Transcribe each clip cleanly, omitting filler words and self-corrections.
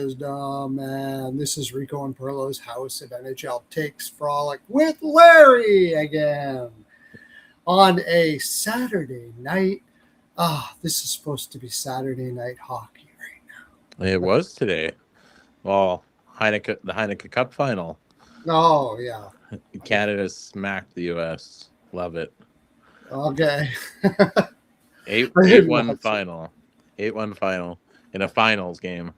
wisdom. And this is Rico and Pearlo's House of NHL Takes Frolic with Larry again on a Saturday night. This is supposed to be Saturday night hockey right It was today. Well, the Heineken Cup final. now. Oh, yeah. Canada smacked the U.S. Love it. Okay. 8-1 final. 8-1 final in a finals game.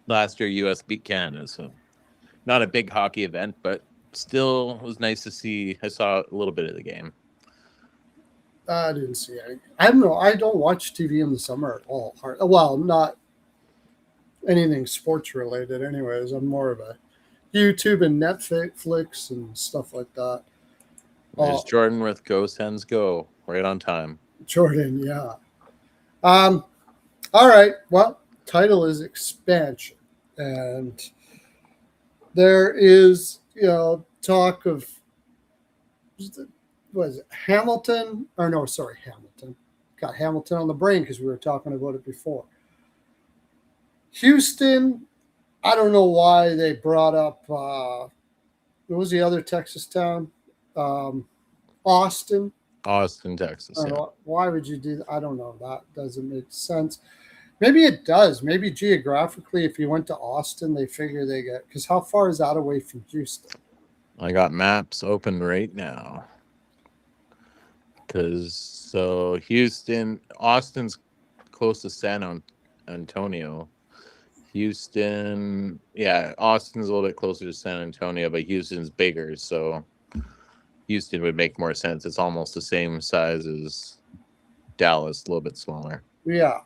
Last year, U.S. beat Canada, so not a big hockey event, but still was nice to see. I saw a little bit of the game. I didn't see any. I don't know. I don't watch TV in the summer at all. Well, not anything sports related, anyways. I'm more of a YouTube and Netflix and stuff like that. There's Jordan with Go Sens Go, right on time. Jordan, yeah. All right. Well, title is expansion, and there is talk of was it Hamilton? Or no, sorry, Hamilton. Got Hamilton on the brain because we were talking about it before. Houston, I don't know why they brought up what was the other Texas town? Austin. Austin, Texas. Yeah. Why would you do that? I don't know. That doesn't make sense. Maybe it does. Maybe geographically, if you went to Austin, they figure they get, because how far is that away from Houston? I got maps open right now. So Austin's close to San Antonio. Houston, yeah, Austin's a little bit closer to San Antonio, but Houston's bigger, so Houston would make more sense. It's almost the same size as Dallas, a little bit smaller. Yeah,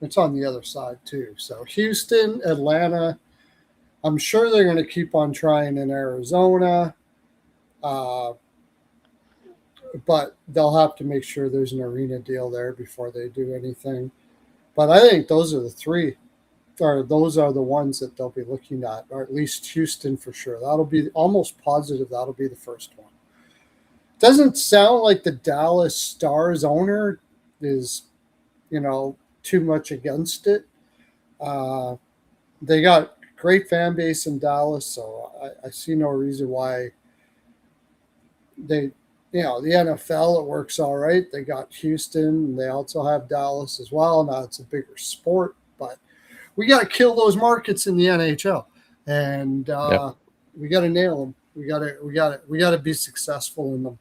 it's on the other side too. So Houston, Atlanta, I'm sure they're going to keep on trying in Arizona, but they'll have to make sure there's an arena deal there before they do anything. But I think those are the three. Or those are the ones that they'll be looking at, or at least Houston for sure. That'll be almost positive. That'll be the first one. Doesn't sound like the Dallas Stars owner is, too much against it. They got great fan base in Dallas, so I see no reason why the NFL, it works all right. They got Houston, and they also have Dallas as well. Now it's a bigger sport, but we got to kill those markets in the NHL, and we got to nail them. We got to be successful in them.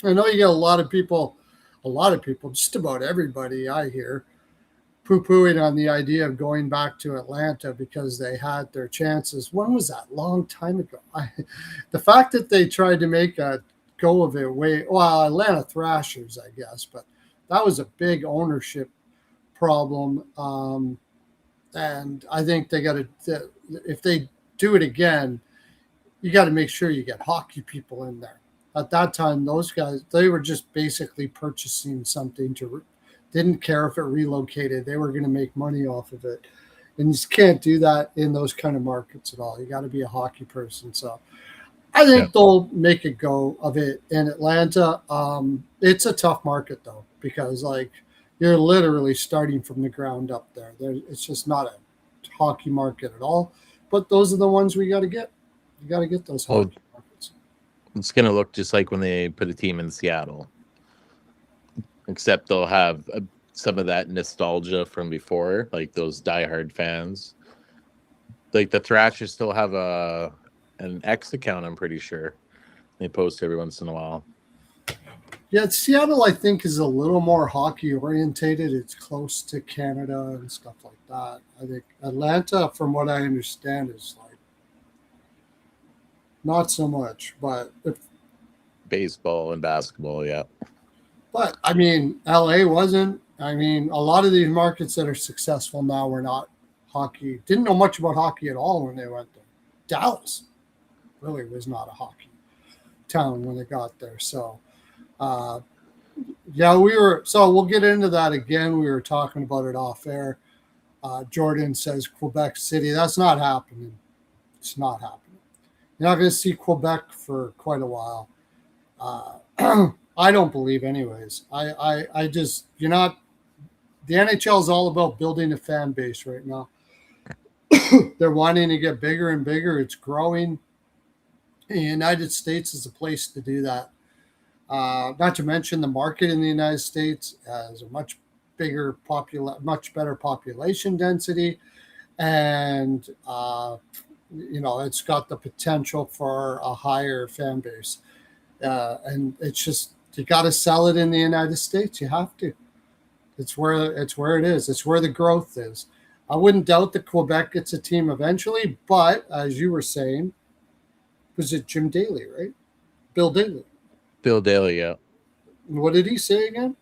I know you got a lot of people, just about everybody I hear, poo-pooing on the idea of going back to Atlanta because they had their chances. When was that? Long time ago. The fact that they tried to make a go of it Atlanta Thrashers, I guess, but that was a big ownership problem. And I think they got to, if they do it again, you got to make sure you get hockey people in there. At that time, those guys, they were just basically purchasing something didn't care if it relocated. They were going to make money off of it. And you just can't do that in those kind of markets at all. You got to be a hockey person. So I think they'll make a go of it in Atlanta. It's a tough market, though, because, you're literally starting from the ground up there. It's just not a hockey market at all. But those are the ones we got to get. You got to get those hockey markets. It's going to look just like when they put a team in Seattle, except they'll have some of that nostalgia from before, like those diehard fans. Like the Thrashers still have an X account, I'm pretty sure. They post every once in a while. Yeah, Seattle, I think, is a little more hockey orientated. It's close to Canada and stuff like that. I think Atlanta, from what I understand, is not so much. But baseball and basketball, yeah. But I mean, LA wasn't. I mean, a lot of these markets that are successful now were not hockey. Didn't know much about hockey at all when they went there. Dallas really was not a hockey town when they got there. So. So we'll get into that again. We were talking about it off air. Jordan says Quebec City. That's not happening. It's not happening. You're not going to see Quebec for quite a while. I don't believe anyways. I just, you're not the NHL is all about building a fan base right now. They're wanting to get bigger and bigger. It's growing. The United States is a place to do that. Not to mention the market in the United States has a much much better population density, and it's got the potential for a higher fan base. And it's just you got to sell it in the United States. You have to. It's where it is. It's where the growth is. I wouldn't doubt that Quebec gets a team eventually, but as you were saying, was it Jim Daly, right? Bill Daly. Bill Daly, yeah. What did he say again?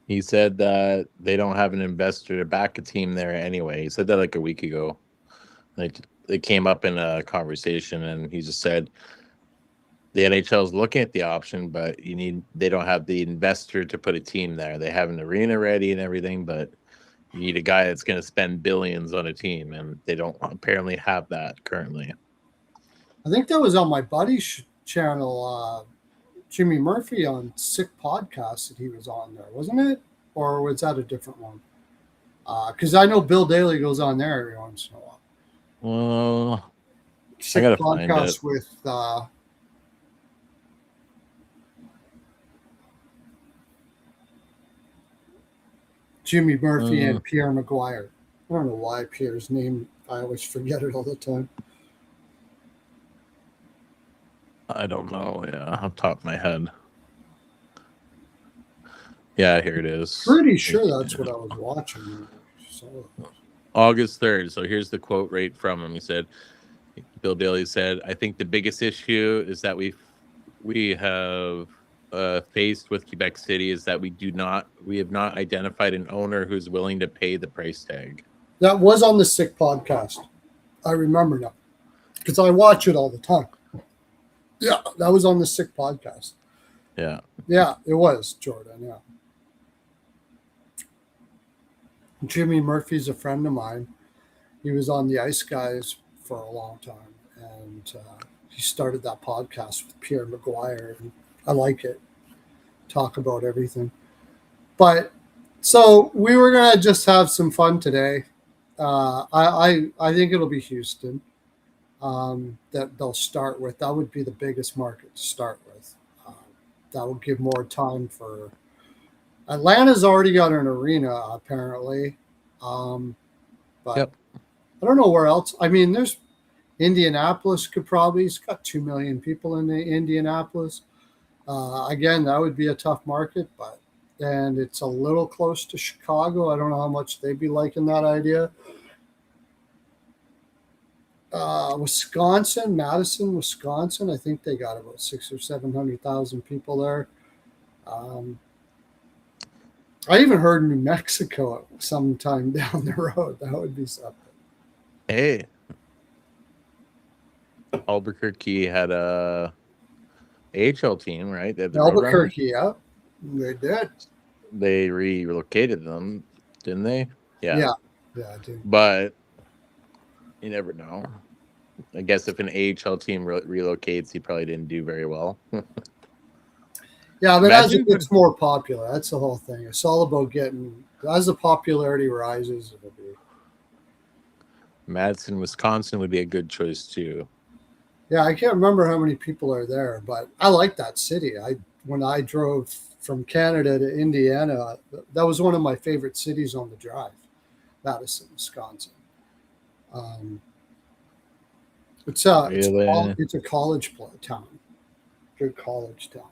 He said that they don't have an investor to back a team there anyway. He said that like a week ago. Like it came up in a conversation, and he just said the NHL is looking at the option, but they don't have the investor to put a team there. They have an arena ready and everything, but you need a guy that's going to spend billions on a team, and they don't apparently have that currently. I think that was on my buddy's channel, Jimmy Murphy on Sick Podcast that he was on there, wasn't it? Or was that a different one? Because I know Bill Daly goes on there every once in a while. Well, Sick I gotta find Podcast it. with Jimmy Murphy and Pierre Maguire. I don't know why Pierre's name, I always forget it all the time. I don't know. Yeah, off the top of my head. Yeah, here it is. Pretty sure that's what I was watching. So. August 3rd. So here's the quote right from him. He said, Bill Daly said, I think the biggest issue is that we have faced with Quebec City is that we have not identified an owner who's willing to pay the price tag. That was on the Sick Podcast. I remember now because I watch it all the time. Yeah, that was on the Sick Podcast. Yeah. Yeah, it was, Jordan. Yeah. Jimmy Murphy's a friend of mine. He was on the Ice Guys for a long time, and he started that podcast with Pierre Maguire, and I like it. Talk about everything. But so we were gonna just have some fun today. I think it'll be Houston that they'll start with. That would be the biggest market to start with. That will give more time for. Atlanta's already got an arena apparently, but Yep. I don't know where else. I mean, there's Indianapolis could probably. It's got 2 million people in Indianapolis. Again, that would be a tough market, and it's a little close to Chicago. I don't know how much they'd be liking that idea. Wisconsin, Madison, Wisconsin. I think they got about 600,000 or 700,000 people there. I even heard New Mexico sometime down the road. That would be something. Hey, Albuquerque had a AHL team, right? They had the Albuquerque, yeah, they did. They relocated them, didn't they? Yeah, I did. But you never know. I guess if an AHL team relocates, he probably didn't do very well. Yeah, but as it gets more popular, that's the whole thing. It's all about as the popularity rises, it'll be. Madison, Wisconsin would be a good choice too. Yeah, I can't remember how many people are there, but I like that city. When I drove from Canada to Indiana, that was one of my favorite cities on the drive, Madison, Wisconsin. It's a college town, good college town.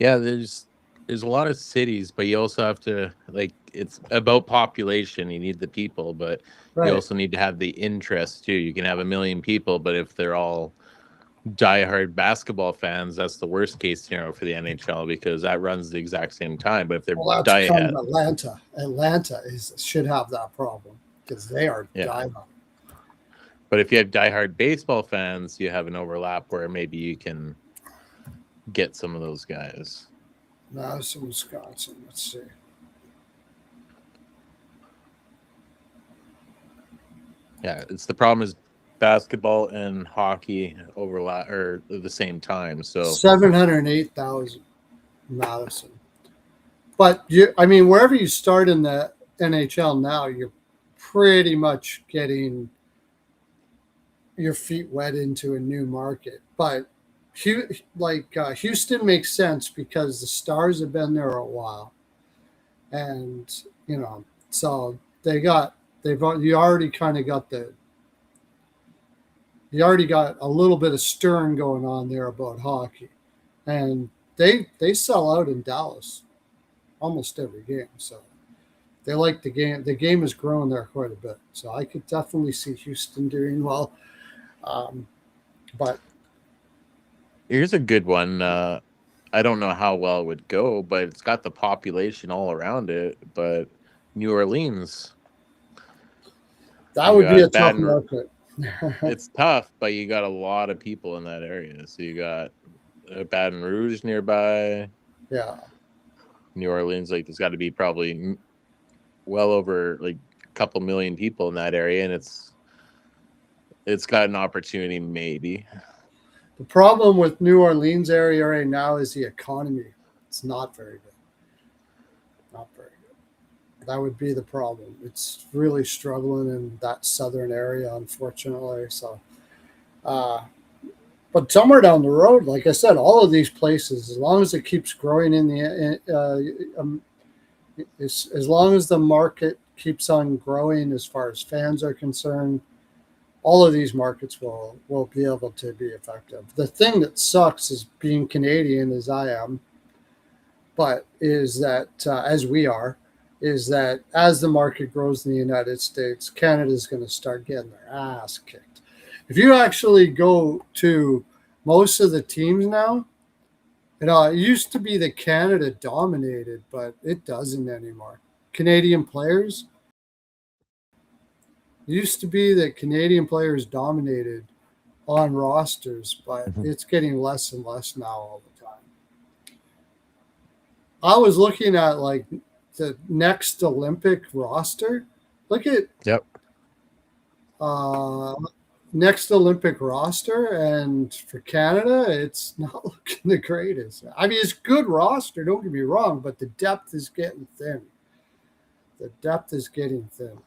Yeah, there's a lot of cities, but you also have to it's about population. You need the people, but you also need to have the interest too. You can have 1 million people, but if they're all diehard basketball fans, that's the worst case scenario for the NHL because that runs the exact same time. But if they're that's kind of Atlanta should have that problem because they are diehard. But if you have diehard baseball fans, you have an overlap where maybe you can get some of those guys. Madison, Wisconsin. Let's see. Yeah, it's the problem is basketball and hockey overlap or at the same time. So 708,000 Madison. But I mean, wherever you start in the NHL now, you're pretty much getting your feet wet into a new market. But Houston makes sense because the Stars have been there a while, and so you already kind of got a little bit of stern going on there about hockey, and they sell out in Dallas almost every game. So they like the game. The game has grown there quite a bit. So I could definitely see Houston doing well. But Here's a good one. I don't know how well it would go, but it's got the population all around it. But New Orleans, that you would be a got tough market. it's tough, but you got a lot of people in that area. So you got Baton Rouge nearby. Yeah. New Orleans, like there's got to be probably well over like a couple million people in that area, and it's got an opportunity maybe. The problem with New Orleans area right now is the economy. It's not very good. Not very good. That would be the problem. It's really struggling in that southern area, unfortunately. So, but somewhere down the road, like I said, all of these places, as long as it keeps growing as long as the market keeps on growing as far as fans are concerned, all of these markets will be able to be effective. The thing that sucks is being Canadian, as I am, but is that as we are, is that as the market grows in the United States, Canada is going to start getting their ass kicked. If you actually go to most of the teams now, it used to be that Canada dominated, but it doesn't anymore. Canadian players, it used to be that Canadian players dominated on rosters, but it's getting less and less now all the time. I was looking at like the next Olympic roster. Look at Yep. next Olympic roster, and for Canada, it's not looking the greatest. I mean, it's a good roster, don't get me wrong, but the depth is getting thin. The depth is getting thin.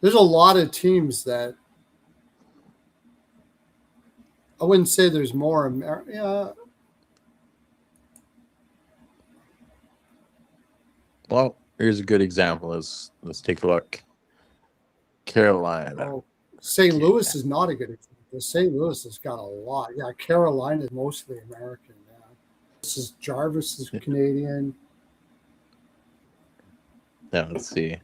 There's a lot of teams that I wouldn't say there's more. Yeah. Well, here's a good example. Let's take a look. Carolina. Oh, St. Louis is not a good example. St. Louis has got a lot. Yeah, Carolina is mostly American. Yeah. This is Jarvis is Canadian. Yeah, let's see.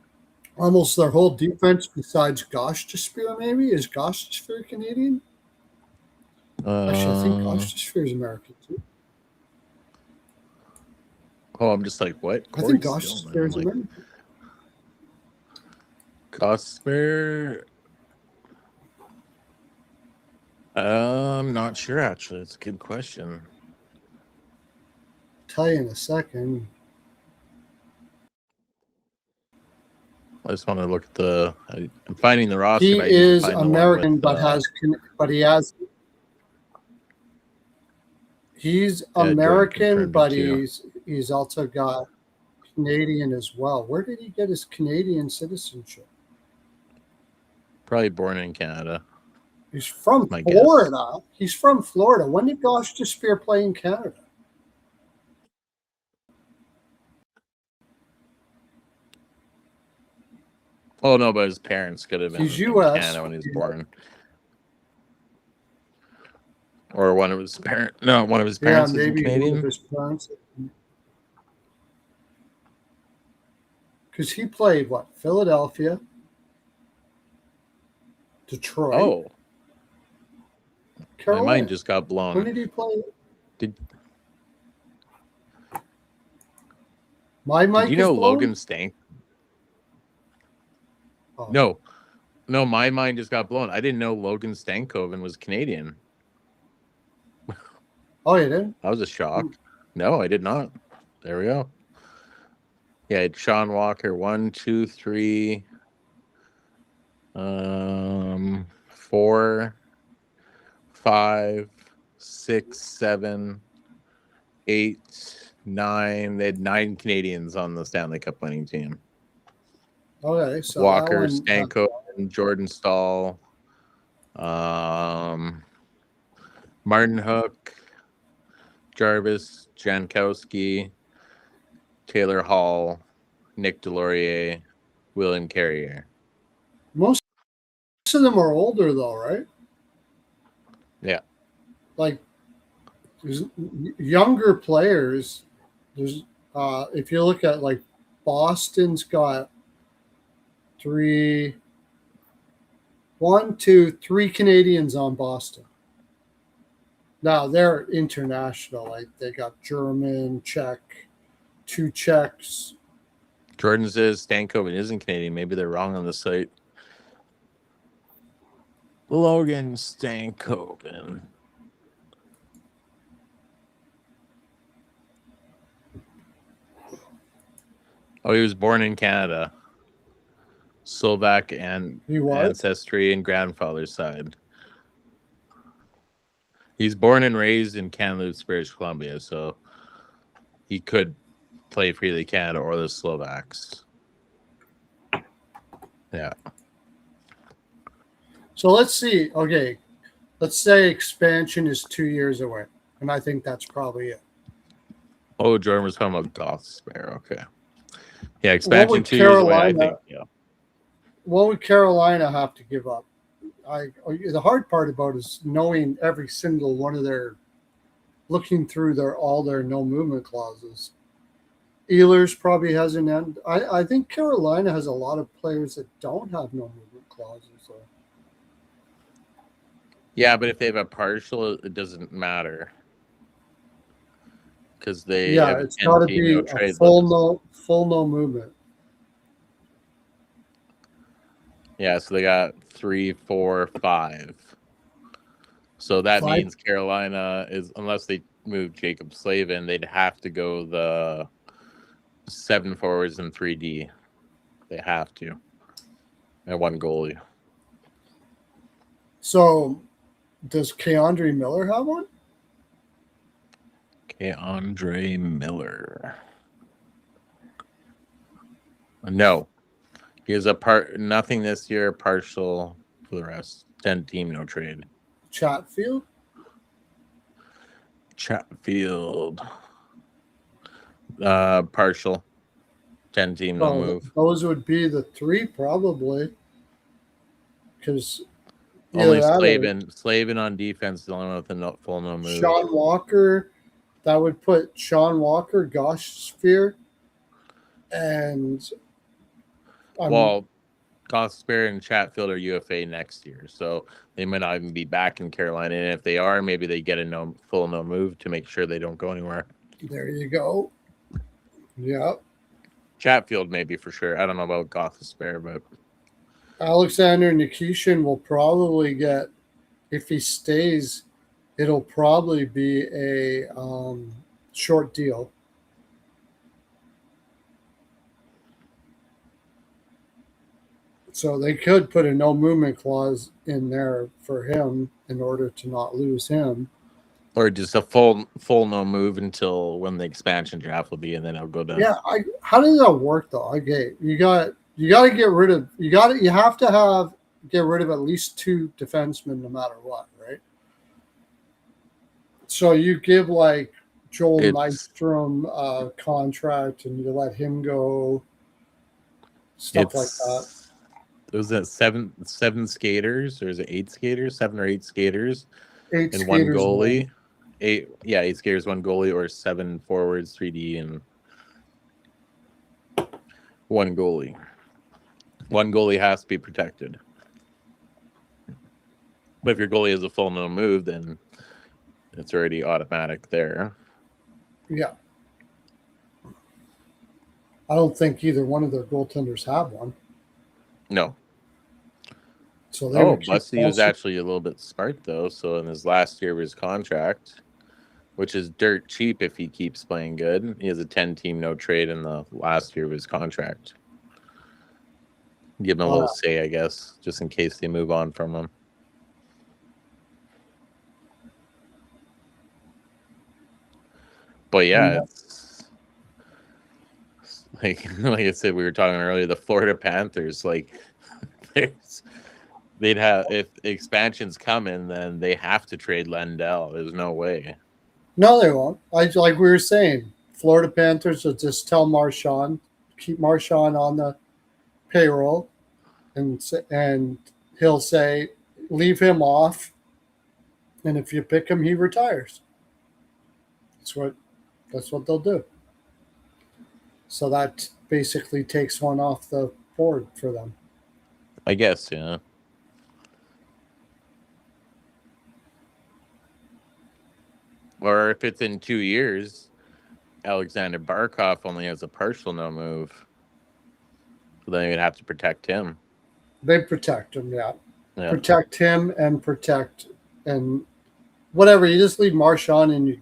Almost their whole defense, besides Gostisbehere, maybe is Gostisbehere Canadian. Actually, I think Gostisbehere is American too. Oh, I'm just like, what? I think Gostisbehere is American. Gostisbehere. I'm not sure, actually. It's a good question. I'll tell you in a second. I just want to look at I'm finding the roster. He is American, he's American, but he's also got Canadian as well. Where did he get his Canadian citizenship? Probably born in Canada. He's from Florida. He's from Florida. When did Gostisbehere play in Canada? Oh no, but his parents could have been He's in US. Canada when he was born. Or one of his parents. No, one of his parents is Canadian. One of his parents. Because he played what? Philadelphia, Detroit. Oh, Carolina. My mind just got blown. When did he play? Did you know Logan Stank? Oh. No, my mind just got blown. I didn't know Logan Stankoven was Canadian. Oh, you didn't? That was a shock. No, I did not. There we go. Yeah, Sean Walker, 1, 2, 3, 4, 5, 6, 7, 8, 9. They had 9 Canadians on the Stanley Cup winning team. Okay, so Walker, that one, Stankoven, Jordan Stahl, Martin Hook, Jarvis, Jankowski, Taylor Hall, Nick Delorier, William Carrier. most of them are older though, right? Yeah. Like there's younger players. There's if you look at like Boston's got 3 1 2 3 Canadians on Boston. Now they're international. Like they got German, Czech, 2 Czechs. Jordan says Stankoven isn't Canadian. Maybe they're wrong on the site. Logan Stankoven. Oh, he was born in Canada. Slovak and ancestry and grandfather's side. He's born and raised in Kamloops, British Columbia, so he could play for either Canada or the Slovaks. Yeah. So let's see. Okay, let's say expansion is 2 years away, and I think that's probably it. Oh, Jordan was talking about Goth Spare. Okay. Yeah, expansion 2 years away, I think. Yeah. What would Carolina have to give up? The hard part about it is knowing every single one of their, looking through all their no movement clauses. Ehlers probably has an end. I think Carolina has a lot of players that don't have no movement clauses. So. Yeah, but if they have a partial, it doesn't matter. Because they have it's got to be a full no movement. Yeah, so they got 3, 4, 5. So that means Carolina is, unless they move Jacob Slavin, they'd have to go the 7 forwards and 3D. They have to. And 1 goalie. So does K'Andre Miller have one? K'Andre Miller. No. He has nothing this year, partial for the rest. 10 team, no trade. Chatfield. Partial. 10 team, no move. Those would be the 3 probably. Because only Slavin on defense, the only one with a full no move. Sean Walker, that would put Sean Walker, Gosh Sphere, and Gosper and Chatfield are UFA next year, so they might not even be back in Carolina. And if they are, maybe they get a full no move to make sure they don't go anywhere. There you go. Yeah. Chatfield maybe for sure. I don't know about Gosper, but Alexander Nikishin will probably get, if he stays, it'll probably be a short deal. So they could put a no movement clause in there for him in order to not lose him. Or just a full no move until when the expansion draft will be, and then I'll go down. Yeah, how does that work though? Okay, you got to get rid of you have to get rid of at least 2 defensemen no matter what, right? So you give like Joel Nystrom a contract and you let him go, stuff like that. Was that 7 skaters, or is it 8 skaters? 7 or 8 skaters, 8 and 1 goalie. 8 skaters, 1 goalie, or 7 forwards, 3D, and 1 goalie. 1 goalie has to be protected. But if your goalie has a full no move, then it's already automatic there. Yeah. I don't think either one of their goaltenders have one. No. So Bussy was actually a little bit smart, though. So in his last year of his contract, which is dirt cheap if he keeps playing good, he has a 10-team no trade in the last year of his contract. Give him a little say, I guess, just in case they move on from him. But yeah, like I said, we were talking earlier, the Florida Panthers, like they'd have, if expansion's coming, then they have to trade Lendl. There's no way. No, they won't. Like we were saying, Florida Panthers will just tell Marchand, keep Marchand on the payroll, and he'll say, leave him off, and if you pick him, he retires. That's what they'll do. So that basically takes one off the board for them. I guess, yeah. Or if it's in 2 years, Alexander Barkov only has a partial no move. So then you'd have to protect him. They protect him, yeah. Protect him and whatever. You just leave Marchand and you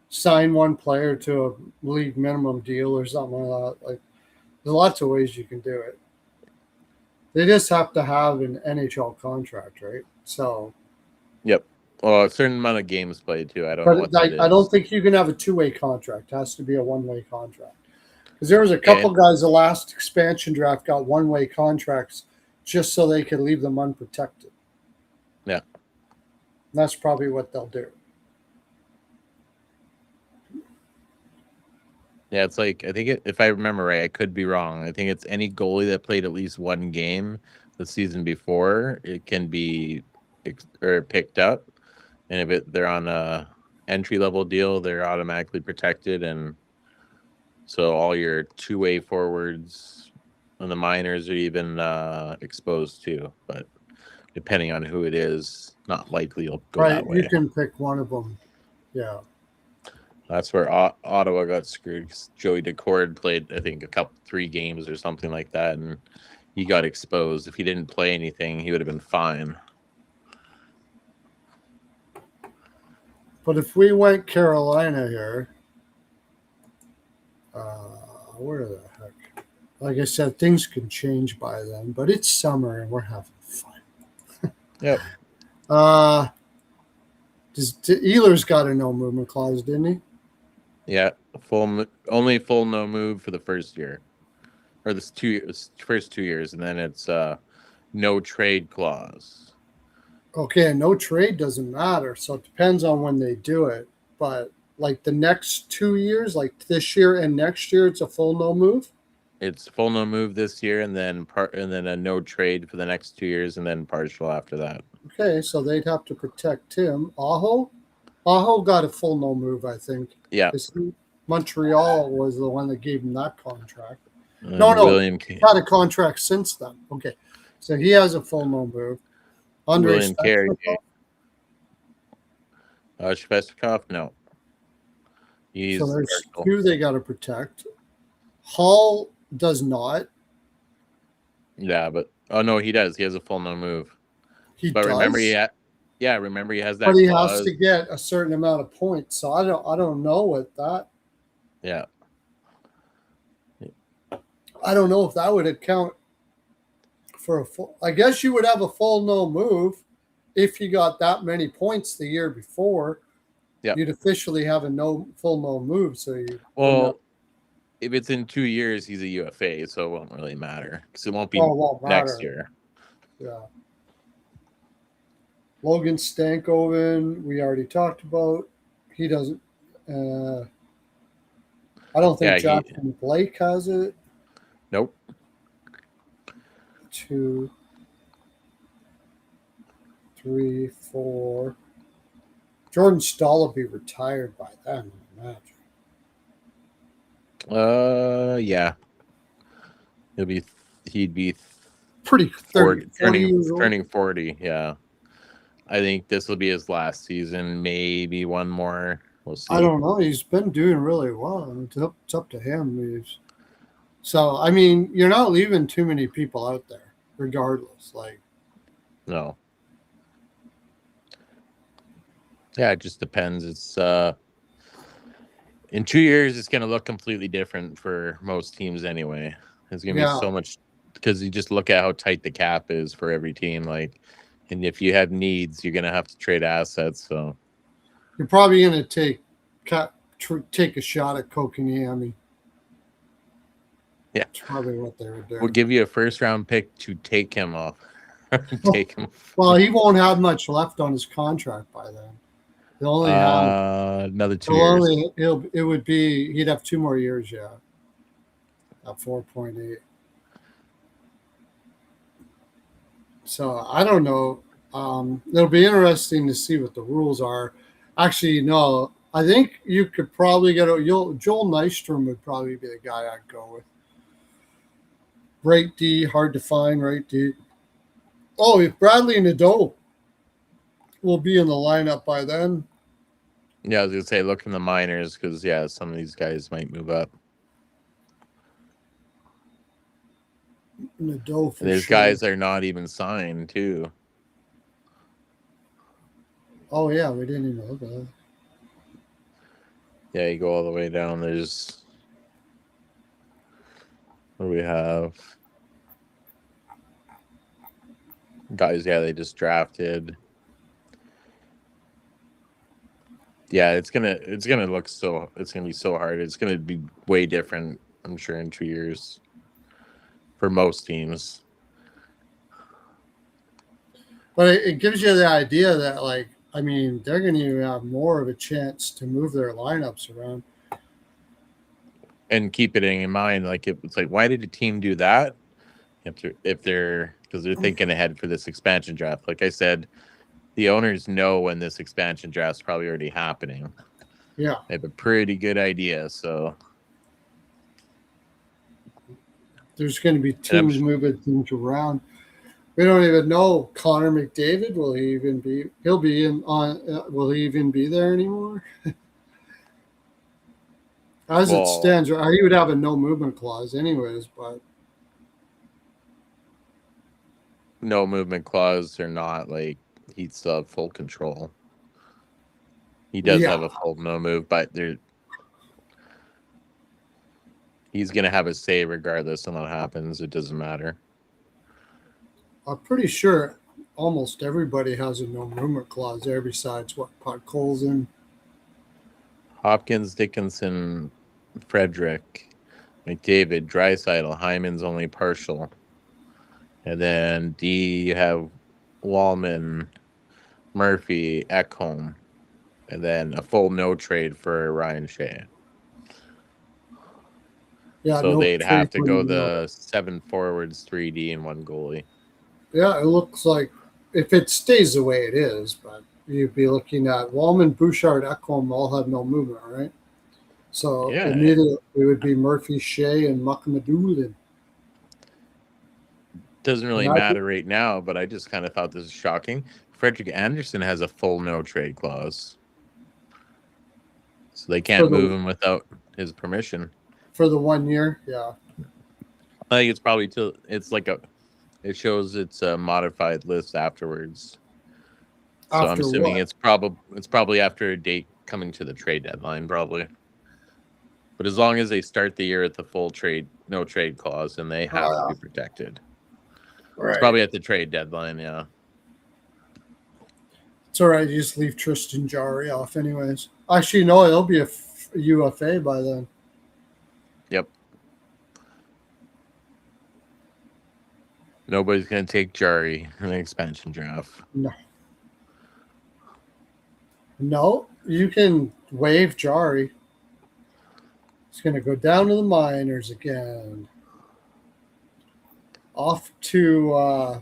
sign one player to a league minimum deal or something like that. Like, there's lots of ways you can do it. They just have to have an NHL contract, right? So. Yep. Well, a certain amount of games played too. I don't know what that is. I don't think you can have a two-way contract. It has to be a one-way contract. Because there was a couple guys the last expansion draft got one-way contracts just so they could leave them unprotected. Yeah. And that's probably what they'll do. Yeah, it's like, I think if I remember right, I could be wrong. I think it's any goalie that played at least one game the season before, it can be picked up. And if they're on a entry-level deal, they're automatically protected. And so all your two-way forwards and the minors are even exposed too. But depending on who it is, not likely you'll go that way. You can pick one of them. Yeah. That's where Ottawa got screwed. Joey Decord played, I think, 3 games or something like that, and he got exposed. If he didn't play anything, he would have been fine. But if we went Carolina here, where the heck? Like I said, things can change by then, but it's summer and we're having fun. Yep. Ehlers got a no movement clause, didn't he? Yeah, only full no move for the first year, or first 2 years, and then it's no trade clause. Okay, no trade doesn't matter, so it depends on when they do it. But like the next 2 years, like this year and next year, it's a full no move. It's full no move this year, and then a no trade for the next 2 years, and then partial after that. Okay, so they'd have to protect him. Aho got a full no move, I think. Yeah. Montreal was the one that gave him that contract. William he had a contract since then. Okay, so he has a full no move. William Carey. Svechnikov, no. So there's 2 they got to protect. Hall does not. Yeah, but no, he does. He has a full no move. But remember, he has that. But he has to get a certain amount of points. So I don't know what that. Yeah. I don't know if that would account for a full. I guess you would have a full no move if you got that many points the year before. Yeah. You'd officially have a full no move. So if it's in 2 years, he's a UFA, so it won't really matter because it won't be next year. Yeah. Logan Stankoven, we already talked about. He doesn't. I don't think Jackson Blake has it. Nope. 2, 3, 4. Jordan Stahl will be retired by then, I imagine. Yeah. He'd be pretty 30, turning 40. Yeah. I think this will be his last season. Maybe one more. We'll see. I don't know. He's been doing really well. It's up to him. So, I mean, you're not leaving too many people out there, regardless. No. Yeah, it just depends. It's in 2 years, it's going to look completely different for most teams anyway. There's going to be so much, because you just look at how tight the cap is for every team. And if you have needs, you're going to have to trade assets. So you're probably going to take a shot at Kotkaniemi. Yeah. It's probably what they would do. We'll give you a first-round pick to take him off. Take him. Well, he won't have much left on his contract by then. He'll only have Another 2 years. it would be he'd have 2 more years, yeah. At 4.8. So I don't know. It'll be interesting to see what the rules are. Actually, no, I think you could probably get Joel Nystrom would probably be the guy I'd go with. Right D, hard to find, right D. Oh, if Bradley Nadeau will be in the lineup by then. Yeah, I was gonna say look in the minors because some of these guys might move up. Nadeau for And there's sure. guys that are not even signed too. Oh yeah, we didn't even look at that. Yeah, you go all the way down. There's what do we have? Guys, they just drafted. Yeah, it's gonna look it's gonna be so hard. It's gonna be way different, I'm sure, in 2 years for most teams. But it gives you the idea that, like, I mean, they're going to have more of a chance to move their lineups around. And keep it in mind, like it's like, why did a team do that? If they're because they're thinking ahead for this expansion draft. Like I said, the owners know when this expansion draft's probably already happening. Yeah, They have a pretty good idea. So there's going to be teams moving things around. We don't even know Connor McDavid. Will he even be? He'll be in on. Will he even be there anymore? As it stands, he would have a no movement clause, anyways. But no movement clause or not, like he'd still have full control. He does have a full no move, but he's gonna have a say regardless of what happens. It doesn't matter. I'm pretty sure almost everybody has a no movement clause there, besides what Podkolzin, Hopkins, Dickinson, Frederick, McDavid, Draisaitl, Hyman's only partial. And then D, you have Wallman, Murphy, Ekholm, and then a full no trade for Ryan Shea. Yeah, so they'd have to go the 7 forwards, 3D, and 1 goalie. Yeah, it looks like if it stays the way it is, but you'd be looking at Wallman, Bouchard, Ekholm all have no movement, right? So immediately it would be Murphy, Shea, and Mukhamadullin. Doesn't really matter right now, but I just kind of thought this was shocking. Frederick Anderson has a full no trade clause. So they can't move him without his permission. For the 1 year, yeah. I think it's probably it shows it's a modified list afterwards. So I'm assuming it's probably after a date coming to the trade deadline, probably. But as long as they start the year at the full no trade clause, then they have to be protected. Right. It's probably at the trade deadline, yeah. It's all right. You just leave Tristan Jarry off anyways. Actually, no, it'll be a UFA by then. Yep. Nobody's going to take Jarry in the expansion draft. No, you can waive Jarry. It's going to go down to the minors again. Off to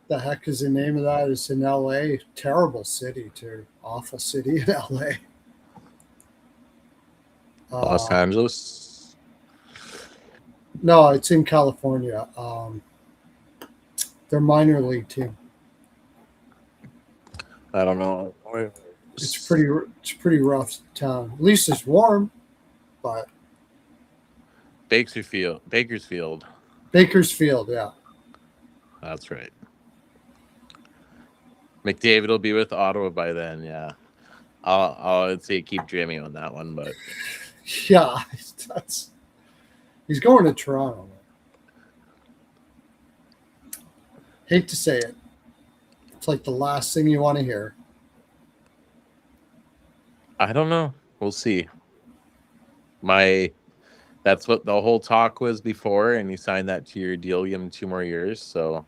the heck is the name of that? It's in LA. Terrible city, too. Awful city in LA. Los Angeles? No, it's in California. Their minor league team. I don't know. It's pretty rough town. At least it's warm, but Bakersfield. Bakersfield, yeah. That's right. McDavid will be with Ottawa by then, yeah. I'll say keep dreaming on that one, but yeah, he's going to Toronto. Hate to say it. It's like the last thing you want to hear. I don't know. We'll see. That's That's what the whole talk was before, and he signed that 2-year deal, give him 2 more years. So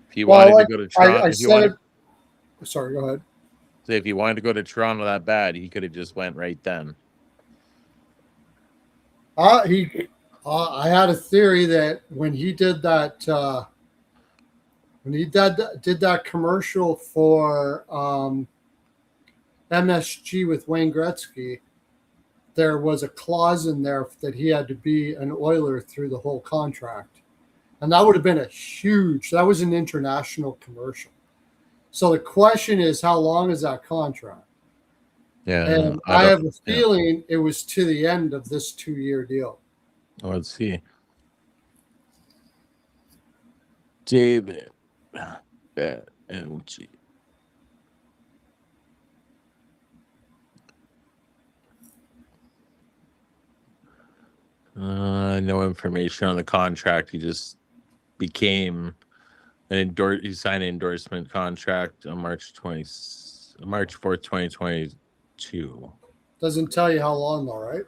if he wanted to go to Toronto, I said it. Sorry, go ahead. if he wanted to go to Toronto that bad, he could have just went right then. I had a theory that when he did that did that commercial for MSG with Wayne Gretzky, there was a clause in there that he had to be an Oiler through the whole contract. And that would have been that was an international commercial. So the question is, how long is that contract? Yeah. And I have a feeling it was to the end of this 2-year deal. Oh, let's see. David. MG. No information on the contract. He just became he signed an endorsement contract on March 4th, 2022. Doesn't tell you how long though, right?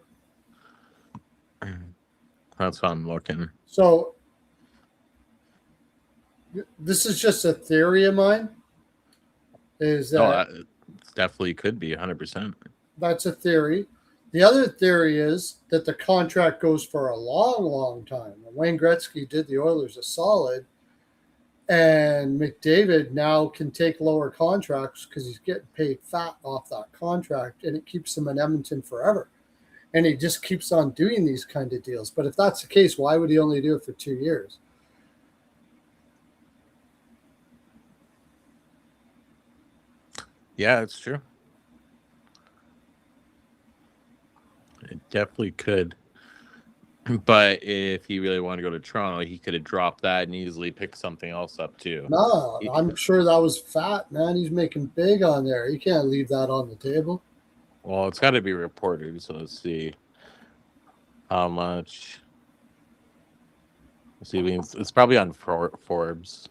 That's what I'm looking. So this is just a theory of mine. Is that it definitely could be 100%. That's a theory. The other theory is that the contract goes for a long, long time. Wayne Gretzky did the Oilers a solid, and McDavid now can take lower contracts because he's getting paid fat off that contract, and it keeps him in Edmonton forever. And he just keeps on doing these kind of deals. But if that's the case, why would he only do it for 2 years? Yeah, it's true. It definitely could. But if he really wanted to go to Toronto, he could have dropped that and easily picked something else up too. No, I'm sure that was fat, man. He's making big on there. You can't leave that on the table. Well, it's got to be reported. So let's see how much. Let's see, it's probably on Forbes.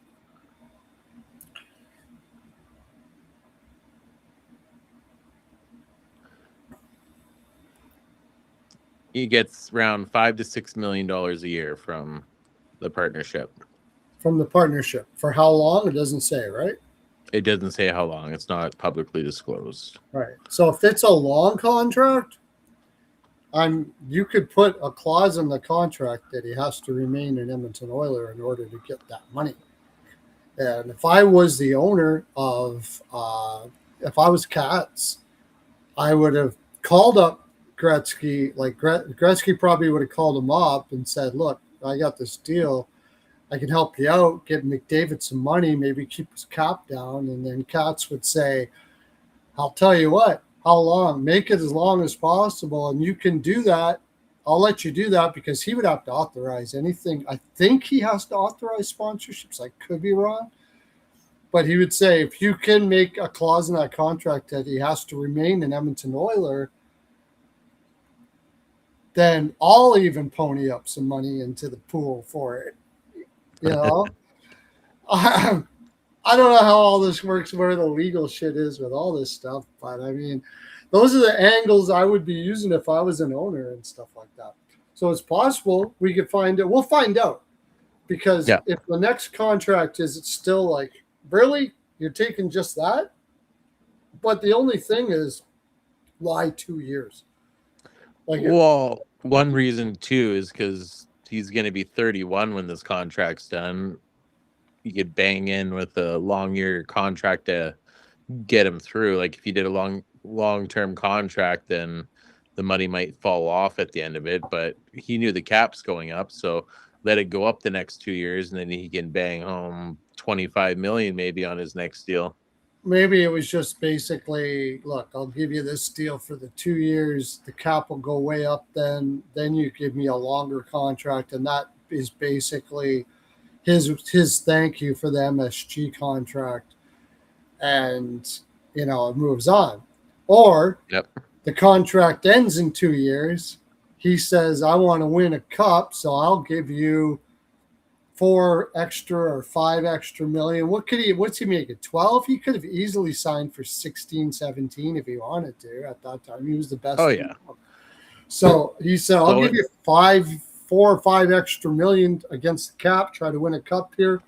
He gets around $5 to $6 million a year from the partnership. From the partnership. For how long? It doesn't say, right? It doesn't say how long. It's not publicly disclosed. Right. So if it's a long contract, you could put a clause in the contract that he has to remain an Edmonton Oiler in order to get that money. And if I was the owner of, if I was Cats, I would have called up Gretzky. Like Gretzky probably would have called him up and said, "Look, I got this deal. I can help you out. Get McDavid some money. Maybe keep his cap down." And then Cats would say, "I'll tell you what. How long? Make it as long as possible, and you can do that. I'll let you do that," because he would have to authorize anything. I think he has to authorize sponsorships. I could be wrong. But he would say, if you can make a clause in that contract that he has to remain an Edmonton Oiler, then I'll even pony up some money into the pool for it. You know? I don't know how all this works, where the legal shit is with all this stuff. But, I mean, those are the angles I would be using if I was an owner and stuff like that. So it's possible we could find it. We'll find out. Because if the next contract is still like, really? You're taking just that? But the only thing is, why 2 years? Well, one reason too is because he's going to be 31 when this contract's done. You could bang in with a long-year contract to get him through. Like if you did a long-term contract, then the money might fall off at the end of it. But he knew the cap's going up, so let it go up the next 2 years, and then he can bang home $25 million maybe on his next deal. Maybe it was just basically, look, I'll give you this deal for the 2 years. The cap will go way up. Then you give me a longer contract, and that is basically his thank you for the MSG contract. And it moves on. Or the contract ends in 2 years. He says, I want to win a cup, so I'll give you 4 extra or 5 extra million. What's he making? 12? He could have easily signed for 16, 17 if he wanted to at that time. He was the best. Oh, yeah. So he said, I'll So give you 4 or 5 extra million against the cap, try to win a cup here.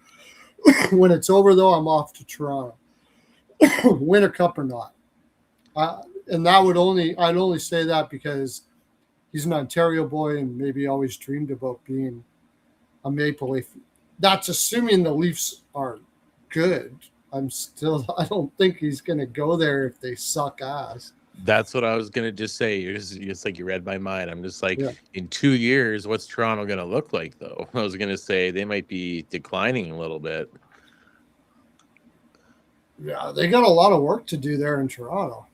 When it's over, though, I'm off to Toronto. Win a cup or not. And that I'd only say that because he's an Ontario boy and maybe always dreamed about being a Maple Leaf. That's assuming the Leafs are good. I don't think he's going to go there if they suck ass. that's what I was gonna just say. It's like you read my mind. I'm just like, Yeah. in 2 years, what's Toronto gonna look like though? I was gonna say they might be declining a little bit. Yeah, they got a lot of work to do there in Toronto.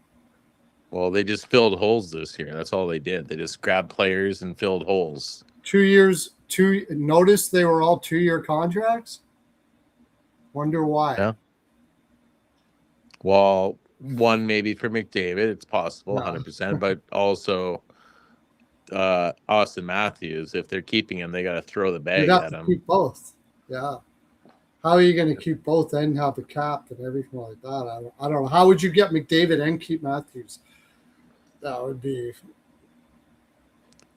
Well, they just filled holes this year. That's all they did. They just grabbed players and filled holes. 2 years, notice they were all 2-year contracts. Wonder why. Yeah. Well, one maybe for McDavid, it's possible, No. 100%, but also Austin Matthews, if they're keeping him, they got to throw the bag You'd have at to him. keep both. Yeah. How are you going to keep both and have a cap and everything like that? I don't know. How would you get McDavid and keep Matthews? That would be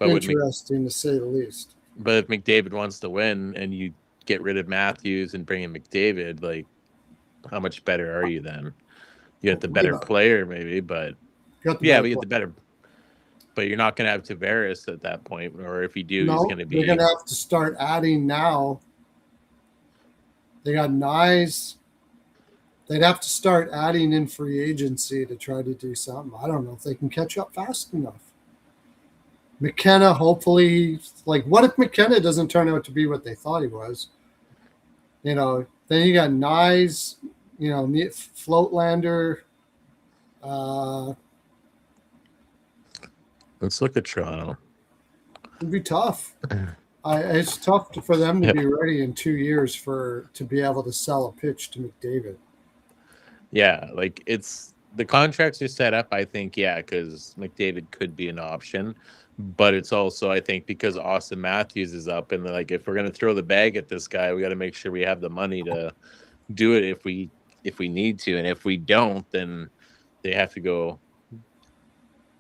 But interesting to say the least. But if McDavid wants to win and you get rid of Matthews and bring in McDavid, like, how much better are you then? You got the better player, maybe, but but you get the better. But you're not going to have Tavares at that point, or if you do, he's going to be. They're going to have to start adding now. They got Nyes. They'd have to start adding in free agency to try to do something. I don't know if they can catch up fast enough. McKenna, hopefully, what if McKenna doesn't turn out to be what they thought he was? Then you got Nyes, Floatlander. Let's look at Toronto. It'd be tough. It's tough for them to be ready in 2 years to be able to sell a pitch to McDavid. Yeah, it's the contracts are set up, I think, because McDavid could be an option. But it's also, I think, because Austin Matthews is up, and if we're going to throw the bag at this guy, we got to make sure we have the money to do it if we need to, and if we don't, then they have to go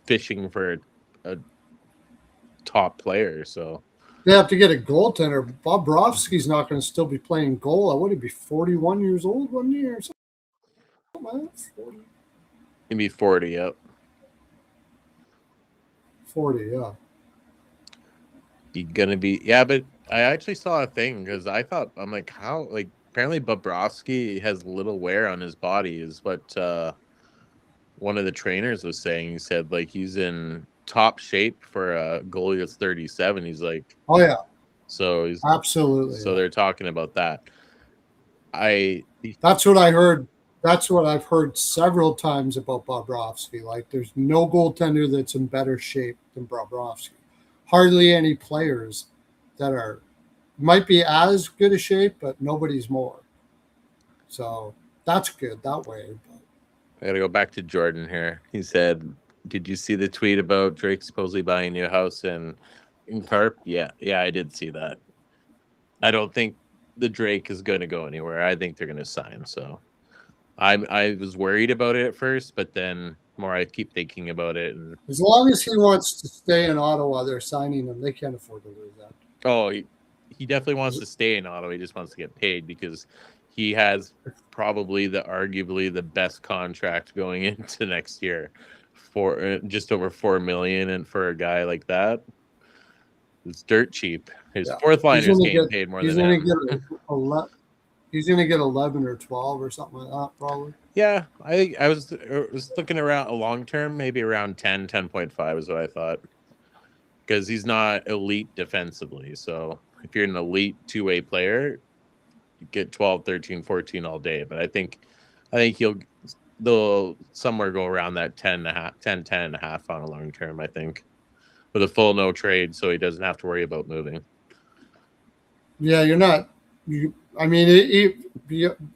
fishing for a top player. So they have to get a goaltender. Bobrovsky's not going to still be playing goal. Would he be 41 years old one year or something like that? 40. He'd be 40, yep. 40, yeah. He's gonna be, but I actually saw a thing because I'm like, how, apparently Bobrovsky has little wear on his body, is what one of the trainers was saying. He said he's in top shape for a goalie that's 37. He's like, oh yeah, so he's absolutely. So they're talking about that. That's what I heard. That's what I've heard several times about Bobrovsky. There's no goaltender that's in better shape than Bobrovsky. Hardly any players that might be as good a shape, but nobody's more. So that's good that way. I got to go back to Jordan here. He said, did you see the tweet about Drake supposedly buying a new house in Carp? Yeah, I did see that. I don't think the Drake is going to go anywhere. I think they're going to sign, so I was worried about it at first, but then more I keep thinking about it. And as long as he wants to stay in Ottawa, they're signing him. They can't afford to lose that. Oh, he definitely wants to stay in Ottawa. He just wants to get paid because he has probably arguably the best contract going into next year for just over $4 million, and for a guy like that, it's dirt cheap. His fourth liner's getting paid more than him. He's going to get 11 or 12 or something like that, probably. Yeah, I was looking around a long term, maybe around 10.5 is what I thought. Because he's not elite defensively. So if you're an elite two-way player, you get 12, 13, 14 all day. But I think they'll somewhere go around that 10 and a half on a long term, I think. With a full no trade, so he doesn't have to worry about moving. Yeah, you're not.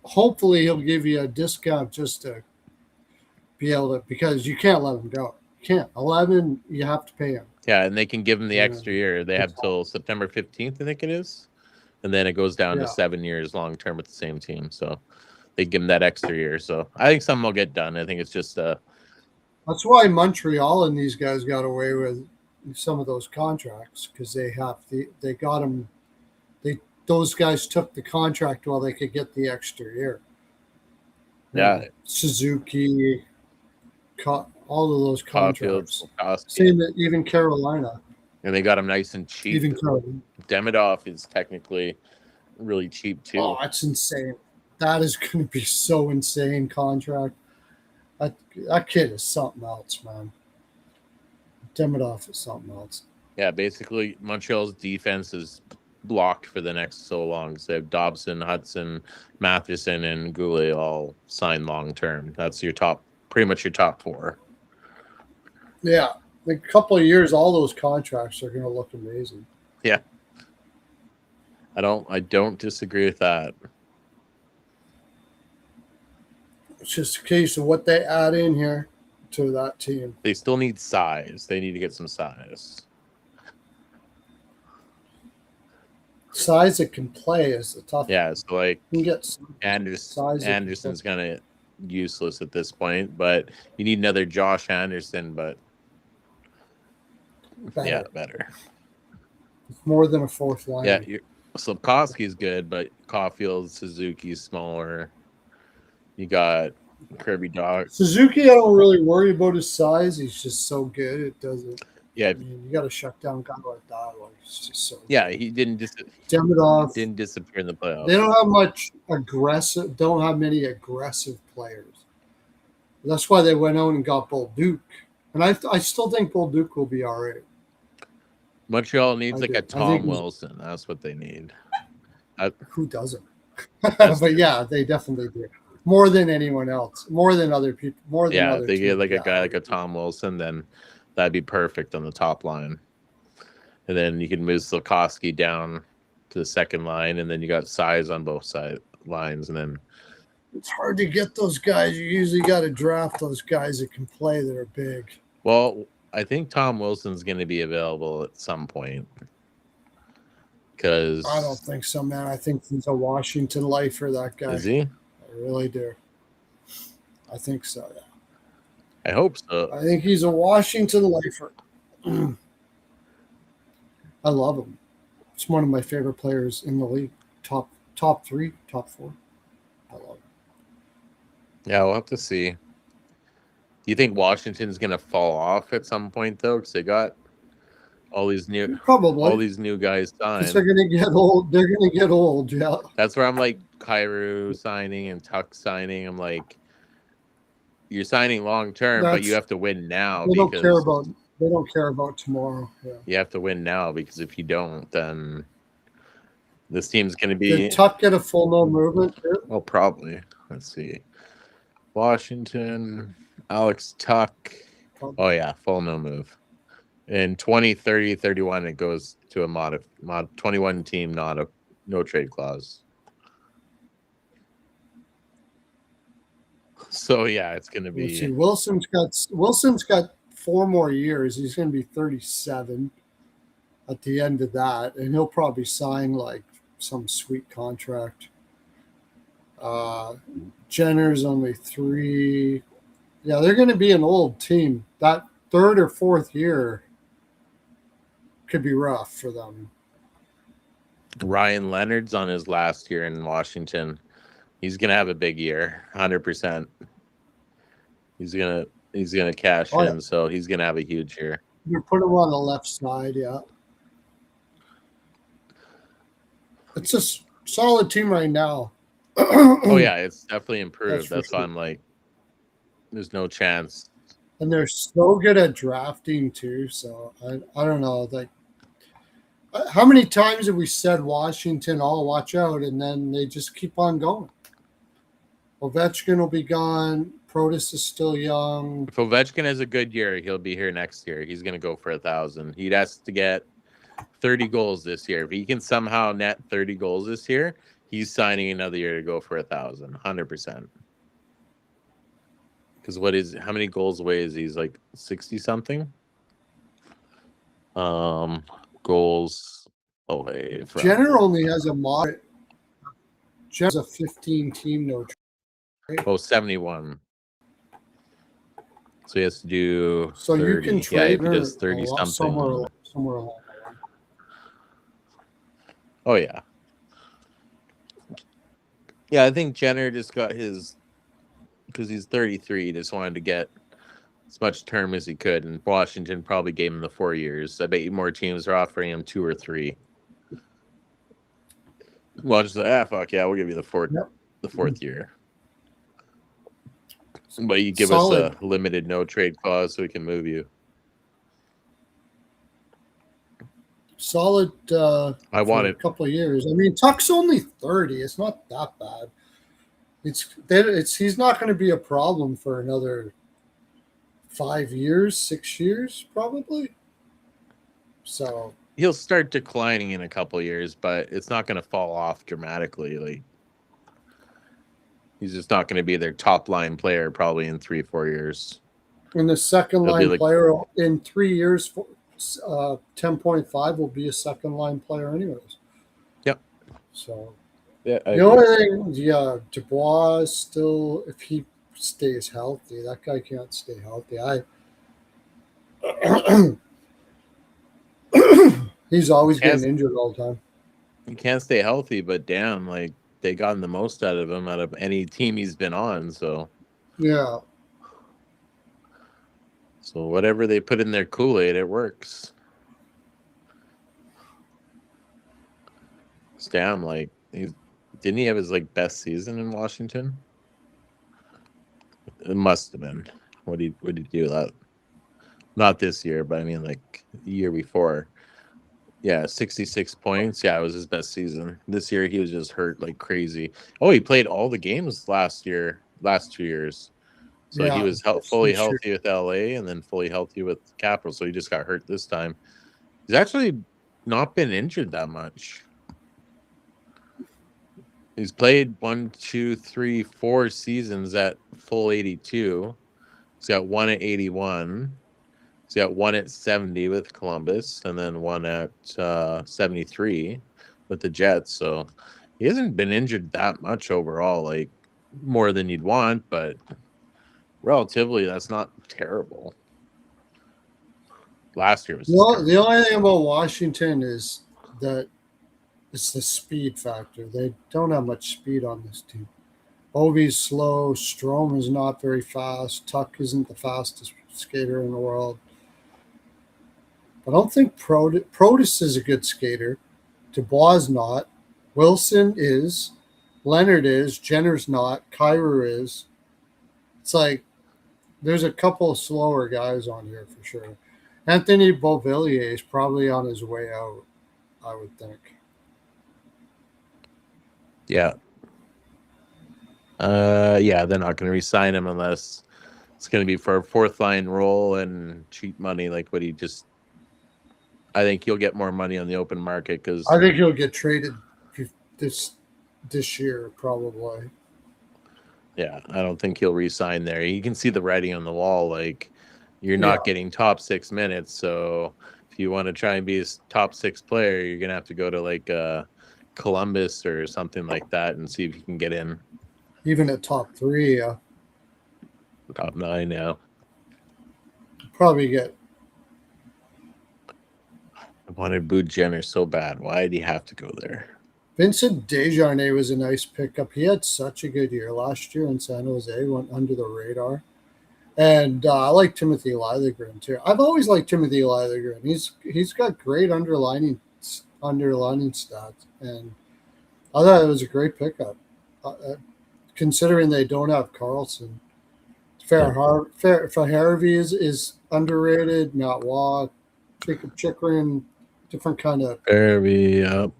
Hopefully he'll give you a discount just to be able to, because you can't let him go. You can't. 11, you have to pay him. Yeah, and they can give him the extra year. They have till September 15th, I think it is. And then it goes down to 7 years long term with the same team. So they give him that extra year. So I think something will get done. I think it's just that's why Montreal and these guys got away with some of those contracts because they got them. Those guys took the contract while they could get the extra year. Yeah, Suzuki, all of those Caulfield, contracts. Koski. Same, even Carolina. And they got him nice and cheap. Even Carolina. Demidov is technically really cheap too. Oh, that's insane. That is going to be so insane contract. That kid is something else, man. Demidov is something else. Yeah, basically Montreal's defense is blocked for the next so long. So they have Dobson, Hudson, Matheson, and Goulet all signed long term. That's pretty much your top four. Yeah, in a couple of years, all those contracts are going to look amazing. Yeah, I don't disagree with that. It's just a case of what they add in here to that team. They still need size. They need to get some size. Size that can play is the tough. Yeah, so like you can get Anderson's kind of useless at this point, but you need another Josh Anderson, but better. It's more than a fourth line. Yeah, Slafkovsky's good, but Caulfield, Suzuki's smaller. You got Kirby Dog. Suzuki, I don't really worry about his size. He's just so good. It doesn't. Yeah, I mean, you got to shut down a guy like that. Like, it's just so. Yeah, he didn't Demidov didn't disappear in the playoffs. They don't have much aggressive. Don't have many aggressive players. That's why they went out and got Bolduc, and I still think Bolduc will be all right. Montreal needs a Tom Wilson. That's what they need. Who doesn't? But yeah, they definitely do. More than anyone else. More than other people. More than other if they get like teams. a guy like a Tom Wilson, then that'd be perfect on the top line. And then you can move Slafkovsky down to the second line, and then you got size on both lines. And then it's hard to get those guys. You usually got to draft those guys that can play that are big. Well, I think Tom Wilson's going to be available at some point. Because I don't think so, man. I think he's a Washington lifer, that guy. Is he? I really do. I think so, yeah. I hope so. I think he's a Washington lifer. I love him. It's one of my favorite players in the league. Top 3, top 4. I love him. Yeah, we'll have to see. Do you think Washington's going to fall off at some point, though? Because they got all these new guys signed. They're going to get old. They're going to get old, yeah. That's where I'm like, Kyrou signing and Tuck signing. I'm like, you're signing long term, but you have to win now. They don't care about tomorrow. Yeah. You have to win now, because if you don't, then this team's going to be. Did Tuck get a full no movement too? Well, probably. Let's see. Washington, Alex Tuck. Oh yeah, full no move. In 2030, 31, it goes to a mod 21 team, no trade clause. So yeah, it's going to be. See, Wilson's got 4 more years. He's going to be 37 at the end of that, and he'll probably sign like some sweet contract. Jenner's only 3. Yeah, they're going to be an old team. That 3rd or 4th year could be rough for them. Ryan Leonard's on his last year in Washington. He's gonna have a big year, 100%. He's gonna cash in, so he's gonna have a huge year. You put him on the left side, yeah. It's a solid team right now. Oh yeah, it's definitely improved. That's why I'm like, there's no chance. And they're so good at drafting too. So I don't know, like, how many times have we said Washington, oh, watch out, and then they just keep on going? Ovechkin will be gone. Protas is still young. If Ovechkin has a good year, he'll be here next year. He's going to go for 1,000. He has to get 30 goals this year. If he can somehow net 30 goals this year, he's signing another year to go for 1,000, 100%. Because how many goals away is he? He's like 60-something? Goals away from. Jenner only has a moderate. Jenner's a 15-team no trade. Oh, 71. So he has to do So 30. you can Yeah, trade if he does 30 somewhere something. along the line. Oh, yeah. Yeah, I think Jenner just got his, because he's 33, he just wanted to get as much term as he could, and Washington probably gave him the 4 years. I bet you more teams are offering him 2 or 3. Washington's like, fuck yeah, we'll give you the fourth year. But you give us a limited no trade clause so we can move you. Solid I for a couple of years. I mean, Tuck's only 30. It's not that bad. He's not going to be a problem for another 5 years, 6 years, probably. So he'll start declining in a couple of years, but it's not going to fall off dramatically. Like, he's just not going to be their top line player probably in 3-4 years. And the second line player in 3 years, 10.5 will be a second line player, anyways. Yep. So yeah, the only thing, Dubois still, if he stays healthy, that guy can't stay healthy. He's always getting injured all the time. He can't stay healthy, but damn, like they gotten the most out of him out of any team he's been on. So yeah. So whatever they put in their Kool-Aid, it works. Damn, like didn't he have his like best season in Washington? It must have been. What did he do that? Not this year, but I mean like the year before. Yeah, 66 points. Yeah, it was his best season. This year he was just hurt like crazy. Oh, he played all the games last 2 years. So he was fully healthy with LA and then fully healthy with Capitals. So he just got hurt this time. He's actually not been injured that much. He's played 1, 2, 3, 4 seasons at full 82. He's got 1 at 81. He's got 1 at 70 with Columbus, and then 1 at 73 with the Jets. So he hasn't been injured that much overall, like more than you'd want, but relatively, that's not terrible. Last year was the only thing about Washington is that it's the speed factor. They don't have much speed on this team. Ovi's slow. Strome is not very fast. Tuck isn't the fastest skater in the world. I don't think Protus is a good skater. Dubois not. Wilson is. Leonard is. Jenner's not. Kyrer is. It's like there's a couple of slower guys on here for sure. Anthony Beauvillier is probably on his way out, I would think. Yeah. Yeah, they're not going to re-sign him unless it's going to be for a fourth line role and cheap money like what he just. I think he'll get more money on the open market because I think he'll get traded this year probably. Yeah, I don't think he'll re-sign there. You can see the writing on the wall. Like, you're not getting top 6 minutes, so if you want to try and be a top 6 player, you're gonna have to go to like Columbus or something like that and see if you can get in. Even at top 3, yeah. Top 9 now. Probably get. I wanted Boo Jenner so bad. Why did he have to go there? Vincent Desjardins was a nice pickup. He had such a good year last year in San Jose, went under the radar. And I like Timothy Liljegren too. I've always liked Timothy Liljegren. He's got great underlining stats, and I thought it was a great pickup. Considering they don't have Carlson, Fairharvey is underrated. Matt Waugh, Jacob Chikrin, different kind of Fairby, yep.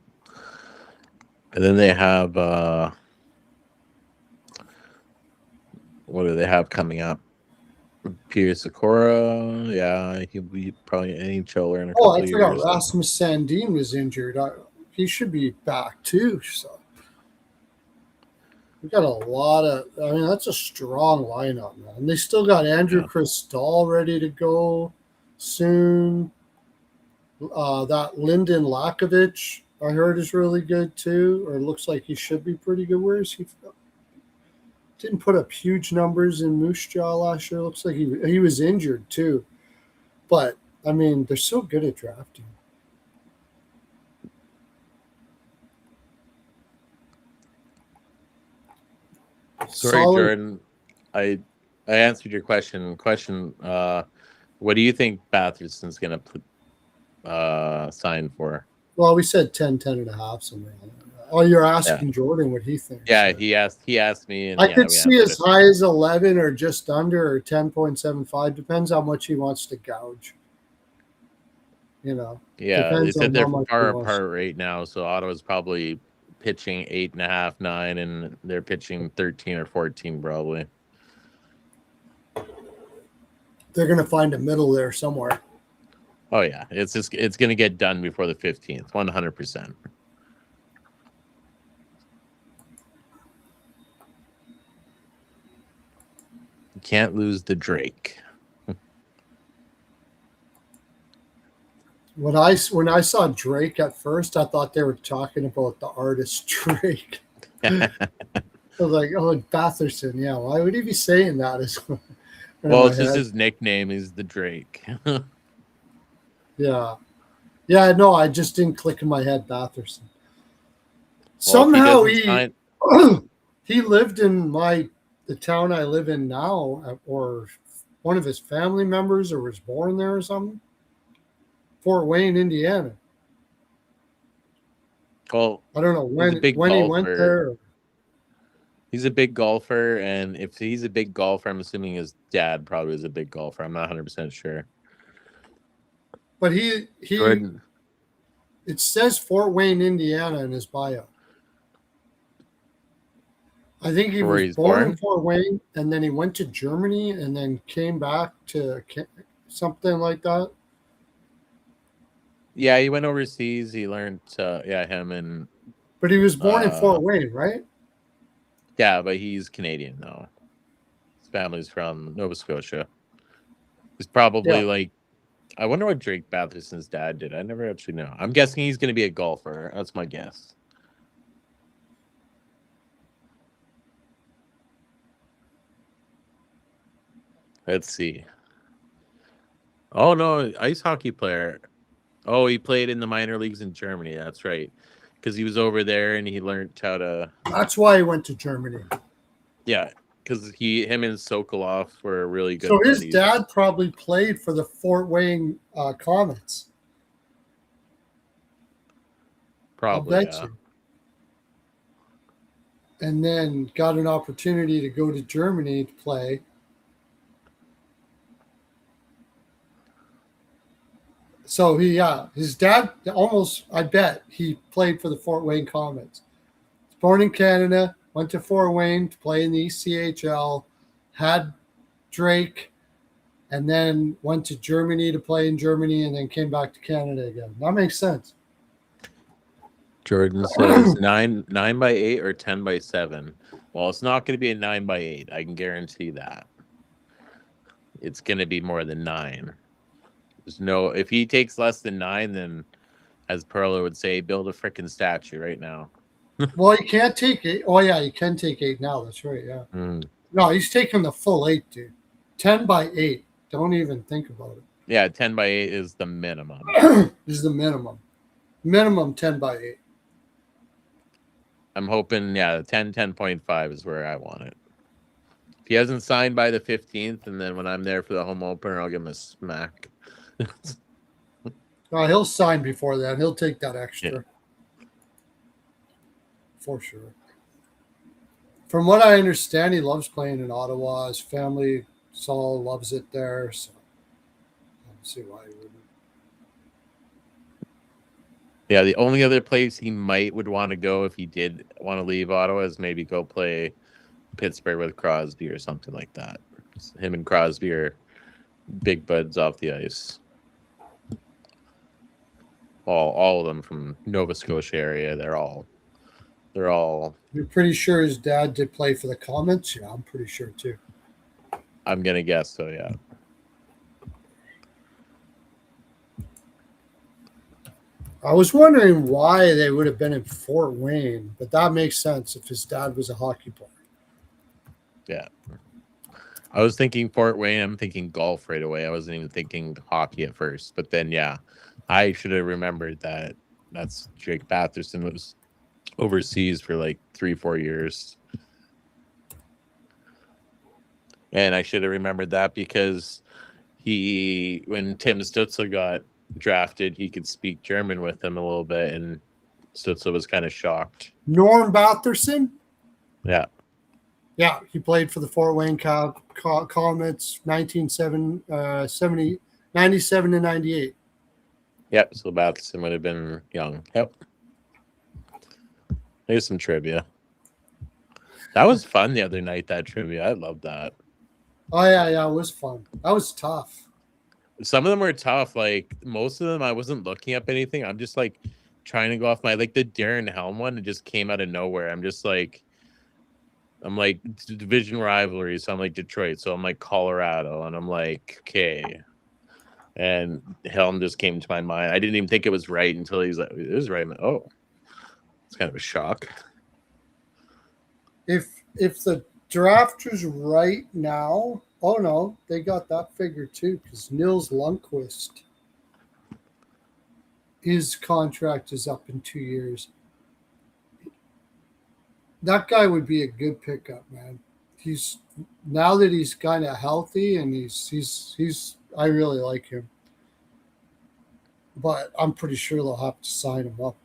And then they have what do they have coming up? Pierre Sikora, yeah, he'll be probably an NHLer in a couple of years. I forgot Rasmus Sandin was injured. He should be back too. So we got a lot of. I mean, that's a strong lineup, man. And they still got Andrew Cristall ready to go soon. That Lyndon Lakovich, I heard, is really good too, or looks like he should be pretty good. Where is he from? didn't put up huge numbers in Moose Jaw last year. Looks like he was injured too. But I mean, they're so good at drafting. Sorry, Solid. Jordan. I answered your question. What do you think Batherson's gonna sign for? Well, we said 10.5 somewhere. Oh, you're Yeah. asking Jordan what he thinks. Yeah, he asked me, and I yeah, could we see answered as it. high as 11 or just under, or 10.75. Depends how much he wants to gouge. Yeah, they Depends said on how they're much he far wants. apart right now, so Ottawa's probably pitching 8.5, 9, and they're pitching 13 or 14 probably. They're going to find a middle there somewhere. Oh yeah, it's gonna get done before the 15th, 100%. You can't lose the Drake. When I saw Drake at first, I thought they were talking about the artist Drake. I was like, oh, Batherson. Yeah, why would he be saying that? Well, it's just his nickname. He's the Drake. Yeah. Yeah, no, I just didn't click in my head, Batherson. Well, Somehow he lived in the town I live in now, or one of his family members, or was born there or something. Fort Wayne, Indiana. Well, I don't know he's a big when he went golfer. there. He's a big golfer, and if he's a big golfer, I'm assuming his dad probably is a big golfer. I'm not 100% sure. But it says Fort Wayne, Indiana in his bio. I think he was born in Fort Wayne, and then he went to Germany, and then came back to something like that. Yeah, he went overseas. He learned, him and. But he was born in Fort Wayne, right? Yeah, but he's Canadian though. His family's from Nova Scotia. He's probably I wonder what Drake Batherson's dad did. I never actually know. I'm guessing he's going to be a golfer. That's my guess. Let's see. Oh, no, ice hockey player. Oh, he played in the minor leagues in Germany. That's right. Because he was over there and he learned how to. That's why he went to Germany. Yeah, because him and Sokolov were really good. So his dad probably played for the Fort Wayne Comets. Probably, I'll bet you. And then got an opportunity to go to Germany to play. So his dad I bet he played for the Fort Wayne Comets. He's born in Canada, went to Fort Wayne to play in the ECHL, had Drake, and then went to Germany to play in Germany, and then came back to Canada again. That makes sense. Jordan says 9x8 or 10x7. Well, it's not going to be a 9x8. I can guarantee that. It's going to be more than 9. If he takes less than 9, then, as Pearlo would say, build a freaking statue right now. Well, you can't take 8. Oh yeah, you can take 8 now. That's right. Yeah. No, he's taking the full 8, dude. 10x8. Don't even think about it. Yeah, 10x8 is the minimum. Is the minimum. Minimum 10x8. I'm hoping, 10.5 is where I want it. If he hasn't signed by the 15th, and then when I'm there for the home opener, I'll give him a smack. He'll sign before that. He'll take that extra. Yeah. For sure. From what I understand, he loves playing in Ottawa. His family, Saul, loves it there. So I don't see why he wouldn't. Yeah, the only other place he would want to go if he did want to leave Ottawa is maybe go play Pittsburgh with Crosby or something like that. Him and Crosby are big buds off the ice. All of them from Nova Scotia area. They're all. You're pretty sure his dad did play for the Comets? Yeah, I'm pretty sure too. I'm gonna guess so. Yeah. I was wondering why they would have been in Fort Wayne, but that makes sense if his dad was a hockey player. Yeah. I was thinking Fort Wayne. I'm thinking golf right away. I wasn't even thinking hockey at first. But then, yeah, I should have remembered that that's Jake Batherson was overseas for like 3-4 years. And I should have remembered that because when Tim Stützle got drafted, he could speak German with him a little bit. And Stützle was kind of shocked. Norm Batherson? Yeah. Yeah, he played for the Fort Wayne Comets 97 to 98. Yep. So Batherson would have been young. Yep. There's some trivia. That was fun the other night, that trivia. I love that. Oh, yeah, it was fun. That was tough. Some of them were tough. Like, most of them, I wasn't looking up anything. I'm just, like, trying to go off my, like, the Darren Helm one. It just came out of nowhere. I'm like, division rivalry. So I'm like Detroit. So I'm like Colorado. And I'm like, okay. And Helm just came to my mind. I didn't even think it was right until he's like, it was right. Like, oh, it's kind of a shock. If the draft was right now, oh no, they got that figure too, because Nils Lundqvist, his contract is up in 2 years. That guy would be a good pickup, man. He's now that he's kind of healthy and he's I really like him. But I'm pretty sure they'll have to sign him up.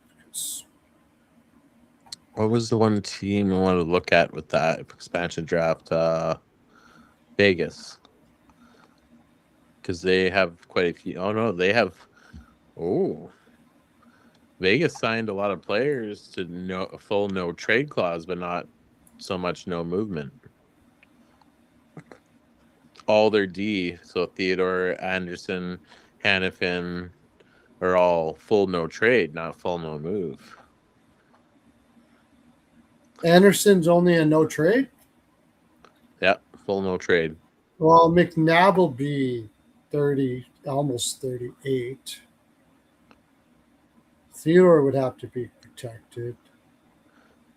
What was the one team I wanted to look at with that expansion draft? Vegas. Because they have quite a few. Oh, no, they have. Oh. Vegas signed a lot of players to full no trade clause, but not so much no movement. All their D, so Theodore, Anderson, Hannafin, are all full no trade, not full no move. Anderson's only a no trade? Yep, full no trade. Well, McNabb will be 30, almost 38. Theodore would have to be protected.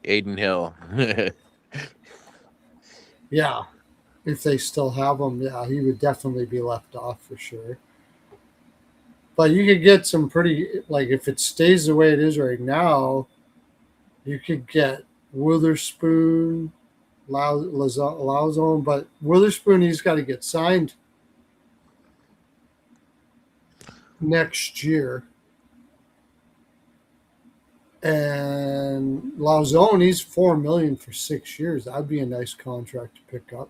Aiden Hill. Yeah. If they still have him, yeah, he would definitely be left off for sure. But you could get some pretty, like, if it stays the way it is right now, you could get Witherspoon, Lauzon, but Witherspoon, he's got to get signed next year. And Lauzon, he's $4 million for 6 years. That'd be a nice contract to pick up.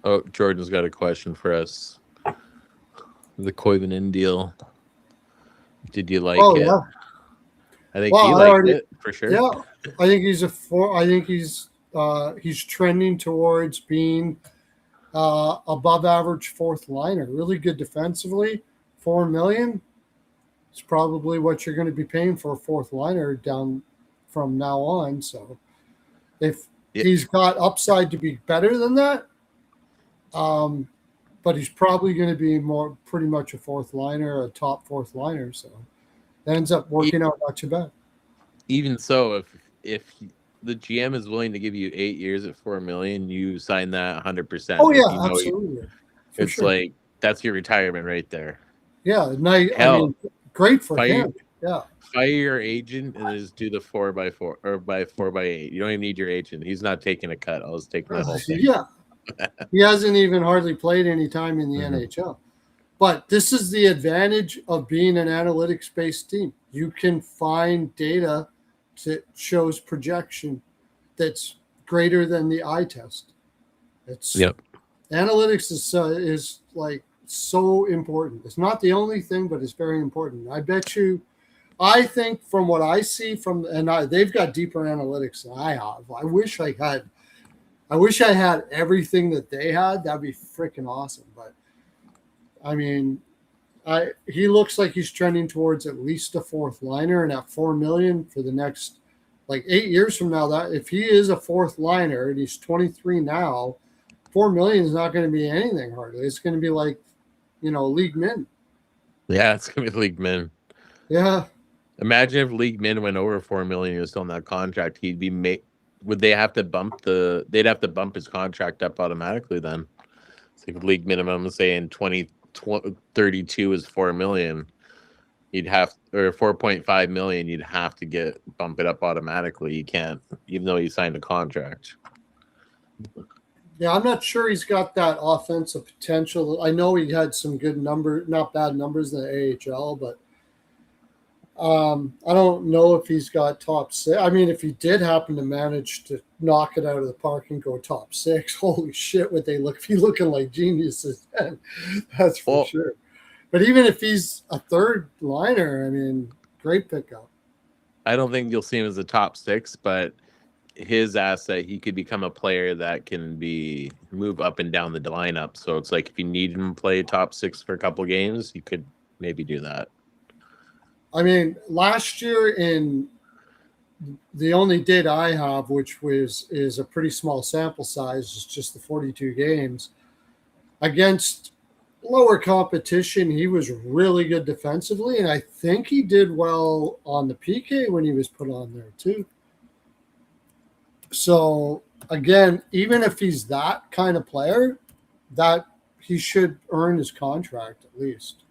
Oh, Jordan's got a question for us. The Koivunen deal. Did you like it? Yeah. I think he liked it for sure. Yeah, I think he's I think he's trending towards being above average fourth liner. Really good defensively. $4 million. It's probably what you're going to be paying for a fourth liner down from now on. So if he's got upside to be better than that, but he's probably going to be pretty much a fourth liner, a top fourth liner. So that ends up working out not too bad. Even so, if the GM is willing to give you 8 years at $4 million, you sign that 100%. Oh yeah, absolutely. It's like that's your retirement right there. Yeah, nice. I mean, great for him. Yeah. Fire your agent and just do the 4x4 or by 4x8. You don't even need your agent. He's not taking a cut. I'll just take the whole thing. Yeah. He hasn't even hardly played any time in the NHL. But this is the advantage of being an analytics-based team. You can find data that shows projection that's greater than the eye test. Analytics is like so important. It's not the only thing, but it's very important. I think from what I see they've got deeper analytics than I have. I wish I had everything that they had. That'd be freaking awesome. But I mean, he looks like he's trending towards at least a fourth liner, and at $4 million for the next 8 years from now, that if he is a fourth liner and he's 23 now, $4 million is not going to be anything hardly. It's going to be like, league min. Yeah, it's going to be league min. Yeah. Imagine if league min went over $4 million and was still on that contract, he'd be would they have to they'd have to bump his contract up automatically then. It's like league minimum saying 32 is 4 million. You'd have, or 4.5 million, you'd have to bump it up automatically. You can't, even though you signed a contract. Yeah, I'm not sure he's got that offensive potential. I know he had some good not bad numbers in the AHL, but I don't know if he's got top six. I mean, if he did happen to manage to knock it out of the park and go top six, holy shit, would they be looking like geniuses then? That's for sure. But even if he's a third liner, I mean, great pickup. I don't think you'll see him as a top six, but his asset, he could become a player that can move up and down the lineup. So it's like if you need him to play top six for a couple games, you could maybe do that. I mean, last year in the only data I have, which is a pretty small sample size, is just the 42 games against lower competition. He was really good defensively, and I think he did well on the PK when he was put on there too. So again, even if he's that kind of player, that he should earn his contract at least.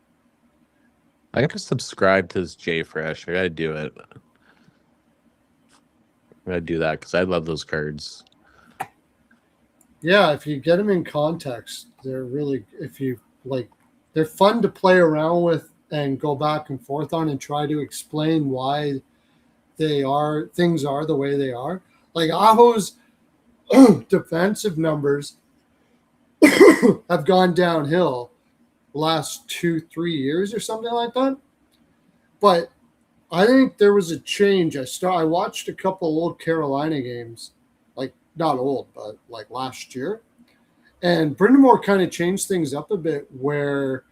I got to subscribe to this JFresh. I got to do it. I got to do that because I love those cards. Yeah, if you get them in context, they're really, they're fun to play around with and go back and forth on and try to explain why things are the way they are. Like Aho's defensive numbers have gone downhill the last 2-3 years or something like that. But I think there was a change. I watched a couple old Carolina games, like not old, but like last year. And Brindamore kind of changed things up a bit where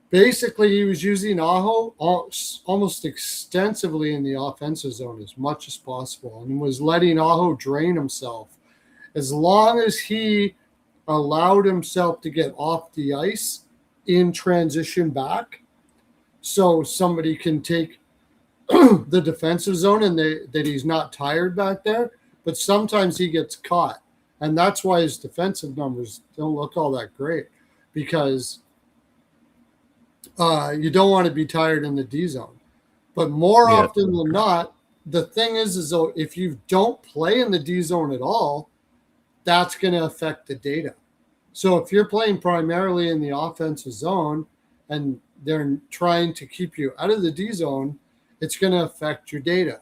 basically he was using Aho almost extensively in the offensive zone as much as possible and was letting Aho drain himself. As long as he allowed himself to get off the ice in transition back, so somebody can take the defensive zone and that he's not tired back there. But sometimes he gets caught. And that's why his defensive numbers don't look all that great, because you don't want to be tired in the D zone. But more often than not, the thing is though, if you don't play in the D zone at all, that's going to affect the data. So if you're playing primarily in the offensive zone and they're trying to keep you out of the D zone, it's going to affect your data.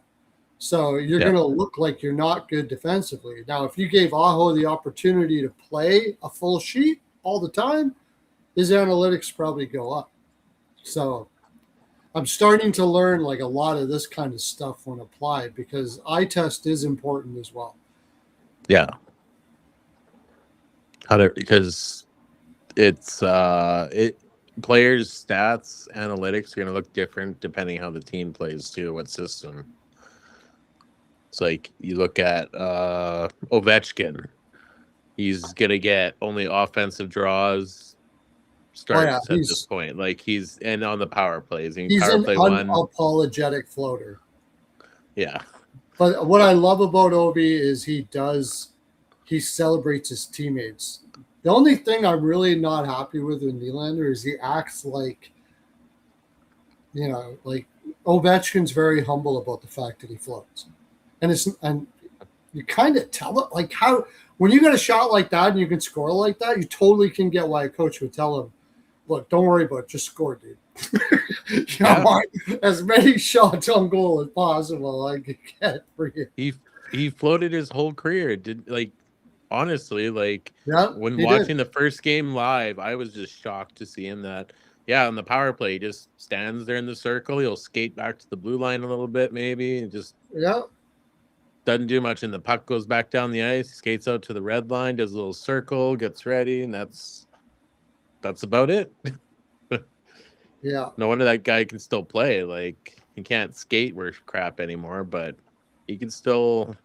So you're going to look like you're not good defensively. Now, if you gave Aho the opportunity to play a full sheet all the time, his analytics probably go up. So I'm starting to learn like a lot of this kind of stuff when applied, because eye test is important as well. Yeah. Because it's players' stats, analytics are going to look different depending how the team plays too, what system. It's like you look at Ovechkin. He's going to get only offensive draws starts at this point. Like and on the power plays. He's power an play unapologetic floater. Yeah. But what I love about Ovi is he celebrates his teammates. The only thing I'm really not happy with Nylander is he acts like, like Ovechkin's very humble about the fact that he floats. And you kind of tell it, like how, when you get a shot like that and you can score like that, you totally can get why a coach would tell him, look, don't worry about it, just score, dude. Want as many shots on goal as possible I could get for you. He floated his whole career. Honestly, when watching the first game live, I was just shocked to see him on the power play, he just stands there in the circle. He'll skate back to the blue line a little bit, maybe, and just doesn't do much. And the puck goes back down the ice, skates out to the red line, does a little circle, gets ready, and that's about it. Yeah. No wonder that guy can still play. Like, he can't skate worth crap anymore, but he can still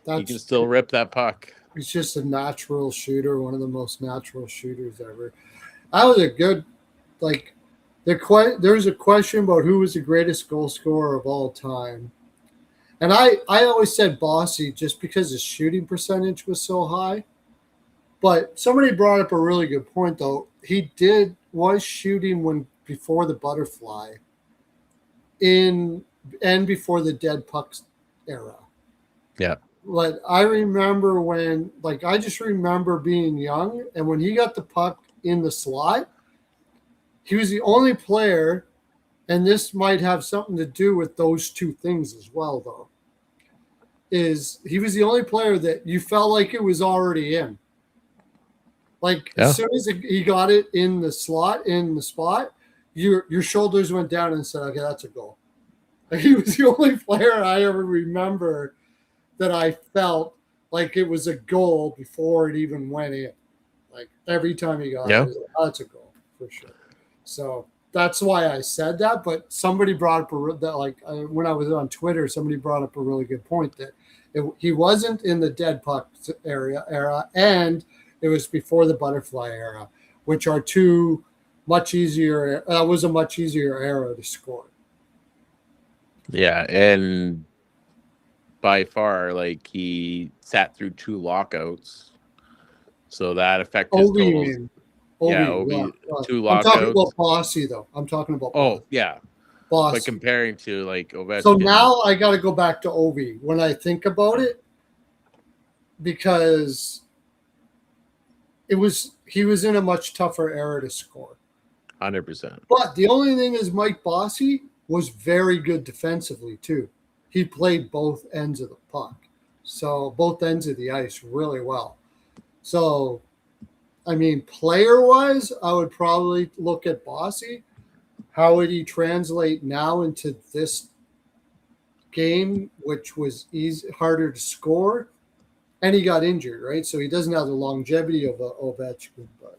rip that puck. He's just a natural shooter, one of the most natural shooters ever. That was a good, there's a question about who was the greatest goal scorer of all time. And I always said Bossy just because his shooting percentage was so high. But somebody brought up a really good point, though. He was shooting when before the butterfly and before the dead pucks era. Yeah. But I remember I just remember being young, and when he got the puck in the slot, he was the only player, and this might have something to do with those two things as well, though. Is he was the only player that you felt like it was already in. Like as soon as he got it in the slot, in the spot, your shoulders went down and said, "Okay, that's a goal." Like, he was the only player I ever remember that I felt like it was a goal before it even went in. Like every time he got it, was like, oh, that's a goal for sure. So that's why I said that. But somebody brought up when I was on Twitter, somebody brought up a really good point that he wasn't in the dead puck era, and it was before the butterfly era, which are two much easier. That was a much easier era to score. Yeah, and by far, like he sat through 2 lockouts, so that affected his totals. Obi, 2 lockouts. I'm talking about Bossy, though. I'm talking about. Oh, yeah. Bossy. But comparing to like Ovechkin. So now I got to go back to Obi when I think about it, because he was in a much tougher era to score. 100%. But the only thing is, Mike Bossy was very good defensively too. He played both ends of the puck, so both ends of the ice really well. So, I mean, player-wise, I would probably look at Bossy. How would he translate now into this game, which was harder to score? And he got injured, right? So he doesn't have the longevity of Ovechkin. But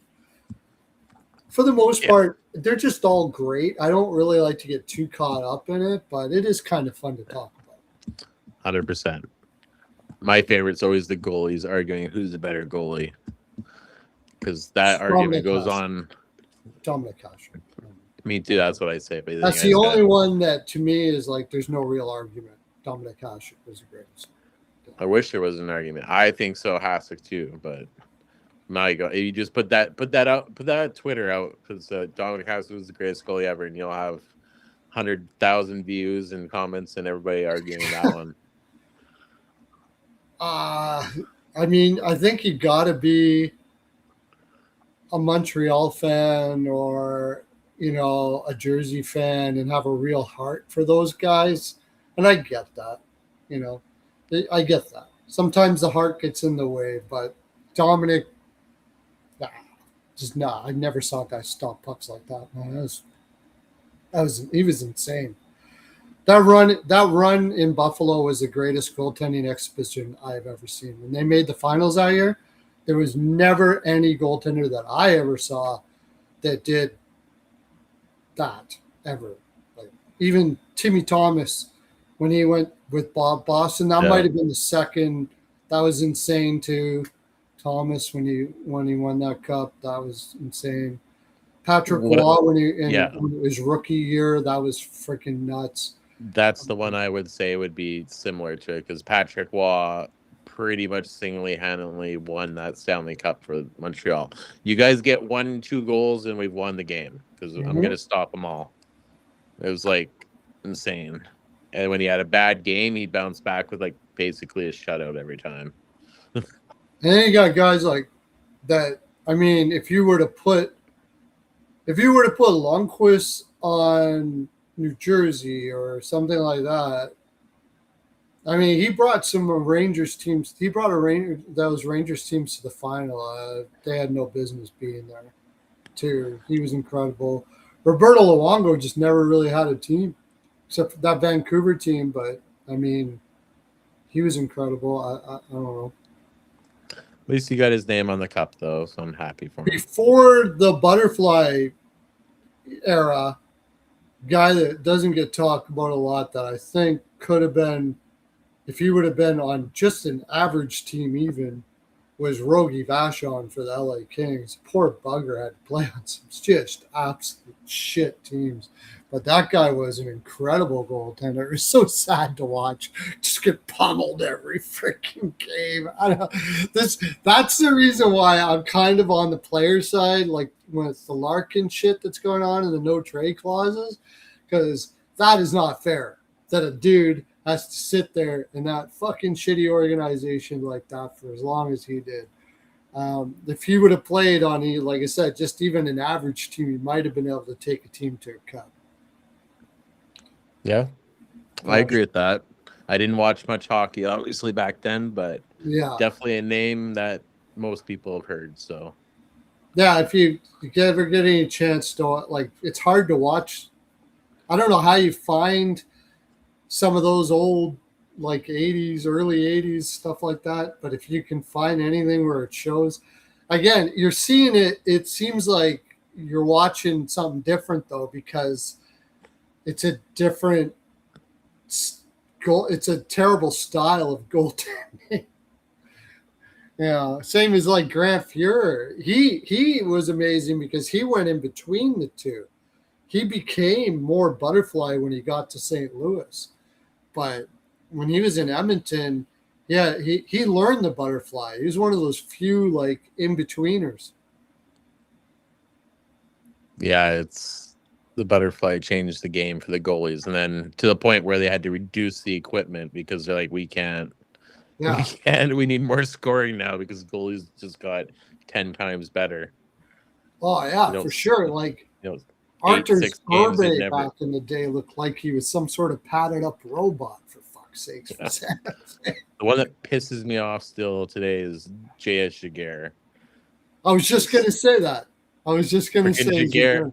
for the most part, they're just all great. I don't really like to get too caught up in it, but it is kind of fun to talk about. 100%. My favorite's always the goalies arguing who's the better goalie, because that argument goes on. Dominic Hasek. Me too. That's what I say. But that's the only one that to me is like there's no real argument. Dominic Hasek was the greatest. I wish there was an argument. I think so, Hasek too, but my God, you just put that Twitter out, because Dominic Hasek was the greatest goalie ever, and you'll have 100,000 views and comments and everybody arguing that one. I mean, I think you got to be a Montreal fan or, a Jersey fan and have a real heart for those guys. And I get that, I get that. Sometimes the heart gets in the way, but Dominic, I never saw a guy stop pucks like that. Man, he was insane. That run in Buffalo was the greatest goaltending exhibition I've ever seen. When they made the finals that year, there was never any goaltender that I ever saw that did that ever. Like even Timmy Thomas, when he went with Boston, that might have been the second. That was insane too. Thomas when he won that cup, that was insane. Patrick Waugh when his rookie year, that was freaking nuts. That's the one I would say would be similar to it, because Patrick Waugh pretty much single-handedly won that Stanley Cup for Montreal. You guys get 1-2 goals and we've won the game, because I'm going to stop them all. It was like insane. And when he had a bad game, he'd bounce back with like basically a shutout every time. And then you got guys like that. I mean, if you were to put Lundqvist on New Jersey or something like that, I mean, he brought some Rangers teams. He brought those Rangers teams to the final. They had no business being there, too. He was incredible. Roberto Luongo just never really had a team, except for that Vancouver team. But I mean, he was incredible. I don't know. At least he got his name on the cup, though, so I'm happy for him. Before the butterfly era, guy that doesn't get talked about a lot that I think could have been, if he would have been on just an average team even, was Rogie Vachon for the LA Kings. Poor bugger had to play on some just absolute shit teams. But that guy was an incredible goaltender. It was so sad to watch. Just get pummeled every freaking game. I don't know. That's the reason why I'm kind of on the player side, like with the Larkin shit that's going on and the no trade clauses, because that is not fair that a dude has to sit there in that fucking shitty organization like that for as long as he did. If he would have played on, like I said, just even an average team, he might have been able to take a team to a cup. Yeah, I agree with that. I didn't watch much hockey, obviously, back then, but Yeah, definitely a name that most people have heard. So, yeah. If you ever get any chance to, like, it's hard to watch. I don't know how you find some of those old, like, 80s, early 80s, stuff like that. But if you can find anything where it shows, again, you're seeing it. It seems like you're watching something different, though, because it's a different goal. It's a terrible style of goaltending. Yeah, same as like Grant Fuhrer. He was amazing because he went in between the two. He became more butterfly when he got to St. Louis, but when he was in Edmonton, yeah, he learned the butterfly. He was one of those few like in betweeners. yeah, it's the butterfly changed the game for the goalies, and then to the point where they had to reduce the equipment because they're like, we Yeah. need more scoring now because goalies just got 10 times better. Oh yeah, You know, for sure. Like you know, Arthur 6 games they'd Sturbe never. back in the day looked like he was some sort of padded up robot. For fuck's sakes, for San Jose. The one that pisses me off still today is J.S. Jaguar. I was just gonna say that. I was just gonna Freaking say Jaguar,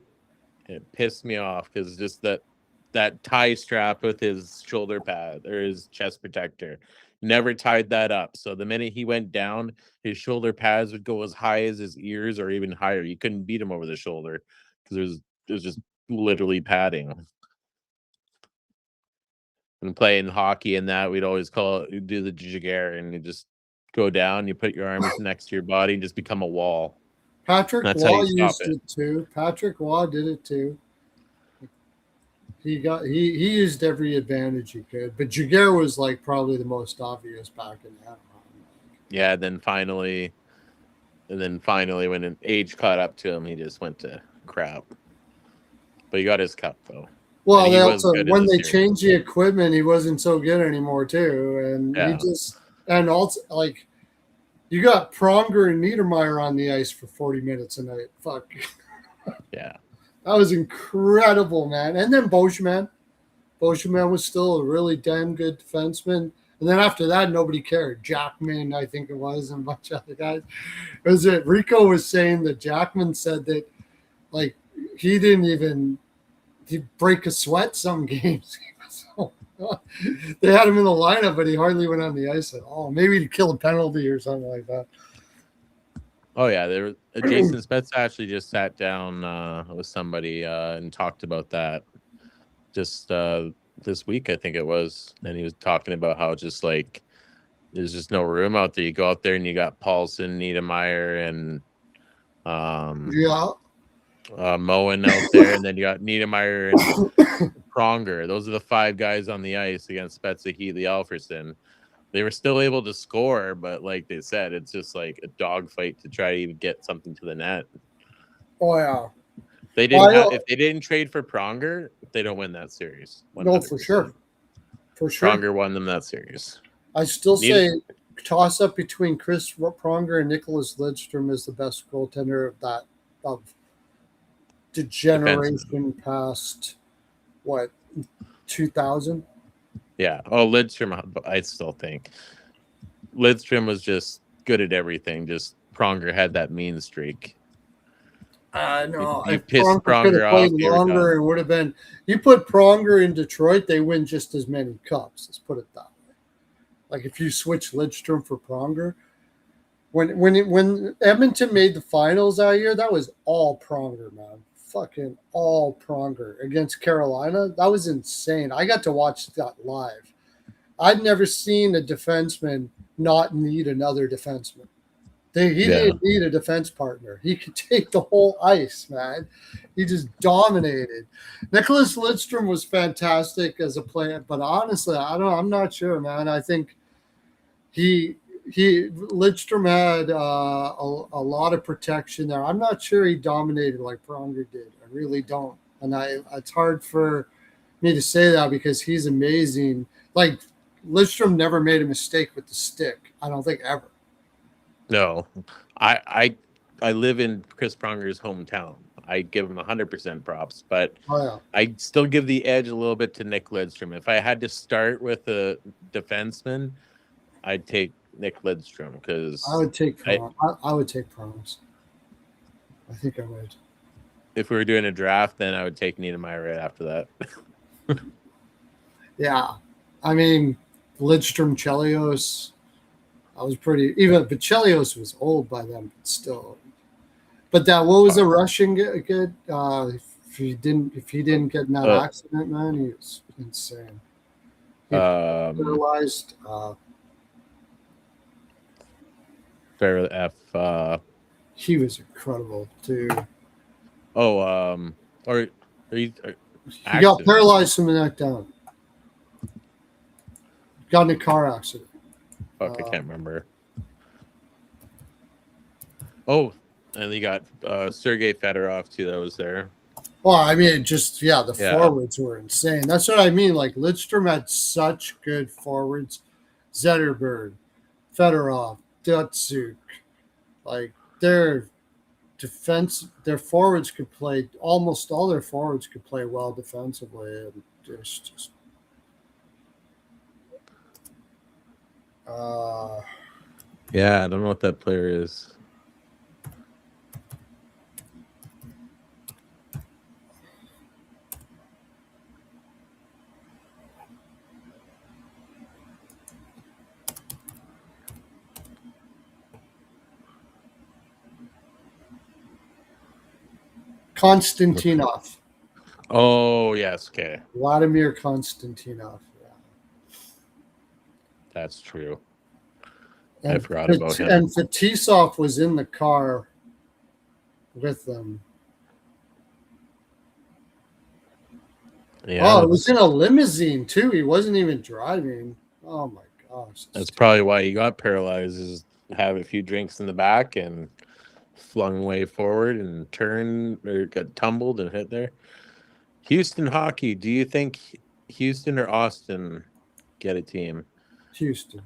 it pissed me off because just that tie strap with his shoulder pad or his chest protector never tied that up. So the minute he went down, his shoulder pads would go as high as his ears or even higher. You couldn't beat him over the shoulder because it was just literally padding. And playing hockey and that, we'd always do the Jaguar and you just go down, you put your arms next to your body and just become a wall. Patrick That's how Waugh you stop used it. it too. Patrick Waugh did it too. He used every advantage he could, but Jaguar was like probably the most obvious back in that. Yeah, then finally when an age caught up to him, he just went to crap. But he got his cup though. Well, And they he was also good in when the they series. changed the equipment, he wasn't so good anymore too, and Yeah. and also like you got Pronger and Niedermeyer on the ice for 40 minutes a night. Fuck, Yeah. that was incredible, man. And then Boschman was still a really damn good defenseman. And then after that, nobody cared. Jackman, I think it was, and a bunch of other guys. Rico was saying that Jackman said that, like, he didn't even he'd break a sweat some games. They had him in the lineup, but he hardly went on the ice at all. Maybe to kill a penalty or something like that. Oh yeah, Jason Spetz actually just sat down with somebody and talked about that just this week, I think it was, and he was talking about how just like there's just no room out there. You go out there and you got Paulson, Niedermeyer, and Yeah. Moen out there, and then you got Niedermeyer and Pronger. Those are the 5 guys on the ice against Spezza, Heatley, Alfredsson. They were still able to score, but like they said, it's just like a dogfight to try to even get something to the net. Oh yeah. If they didn't trade for Pronger, they don't win that series. 100%. No, for sure. For sure. Pronger won them that series. I still say toss up between Chris Pronger and Nicholas Lidstrom is the best goaltender of the generation past 2000. Yeah. Oh, Lidstrom, I still think Lidstrom was just good at everything. Just Pronger had that mean streak. No, you if pissed Pronger could have played longer, it would have been. You put Pronger in Detroit, they win just as many cups. Let's put it that way. Like if you switch Lidstrom for Pronger, when Edmonton made the finals that year, that was all Pronger, man. Fucking all Pronger against Carolina. That was insane. I got to watch that live. I'd never seen a defenseman not need another defenseman. He Yeah. didn't need a defense partner. He could take the whole ice, man. He just dominated. Nicholas Lidstrom was fantastic as a player, but honestly, I'm not sure, man. I think he Lidstrom had a lot of protection there. I'm not sure he dominated like Pronger did. I really don't, and it's hard for me to say that because he's amazing. Like Lidstrom never made a mistake with the stick. I don't think ever. No, I live in Chris Pronger's hometown. I give him 100% props, but Oh yeah. I still give the edge a little bit to Nick Lidstrom. If I had to start with a defenseman, I'd take Nick Lidstrom I because would take prom. I would take proms. I think I would. if we were doing a draft, then I would take Niedermeyer right after that. Yeah. I mean, Lidstrom, Chelios. I was pretty even, but Chelios was old by then, but still. But that what was the Russian good? If he didn't get in that accident, man, he was insane. He paralyzed. Fair F. He was incredible too. Or are you? He got paralyzed from the neck down. Got in a car accident. Fuck, I can't remember. Oh, and you got Sergei Fedorov too. That was there. Well, I mean, the forwards were insane. That's what I mean. Like Lidstrom had such good forwards. Zetterberg, Fedorov, Datsuk. Like their forwards could play. Almost all their forwards could play well defensively, and just. Yeah, I don't know what that player is. Konstantinov. Oh, yes. Okay. Vladimir Konstantinov. Yeah. That's true. And I forgot about him. And Fetisov was in the car with them. Yeah. It was in a limousine too. He wasn't even driving. Oh my gosh. That's probably why he got paralyzed, is have a few drinks in the back and flung way forward and turned or got tumbled and hit there. Houston hockey. Do you think Houston or Austin get a team? Houston.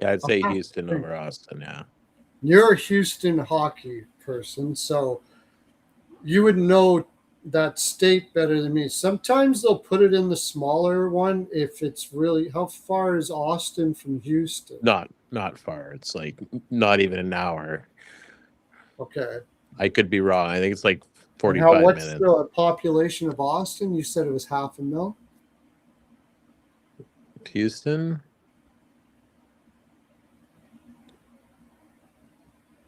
Yeah, I'd say Houston over Austin. Yeah. You're a Houston hockey person, so you would know that state better than me. Sometimes they'll put it in the smaller one if it's really. How far is Austin from Houston? Not far. It's like not even an hour. Okay. I could be wrong. I think it's like 45 minutes. What's the population of Austin? You said it was 500,000. Houston?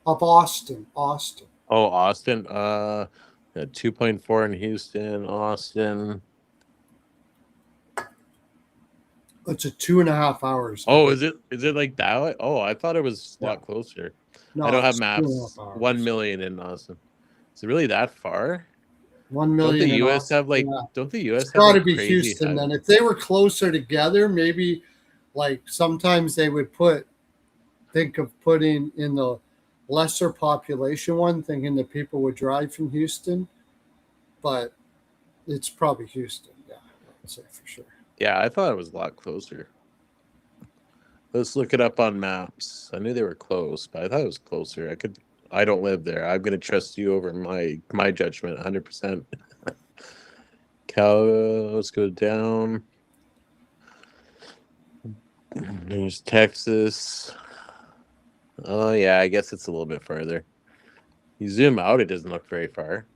Of Austin. Austin. Oh, Austin. 2.4 in Houston, Austin. It's a 2.5 hours. Oh, is it like that? Oh, I thought it was a lot closer. No, I don't have maps. 1 million in Austin. Is it really that far? 1 million. Don't the US have like? Yeah. Don't the US? It's got to be Houston. Then, if they were closer together, maybe like sometimes they would think of putting in the lesser population one, thinking that people would drive from Houston, but it's probably Houston. Yeah, I'd say for sure. Yeah, I thought it was a lot closer. Let's look it up on maps. I knew they were close, but I thought it was closer. I don't live there. I'm going to trust you over my judgment 100%. Let's go down. There's Texas. Oh, yeah, I guess it's a little bit farther. You zoom out, it doesn't look very far.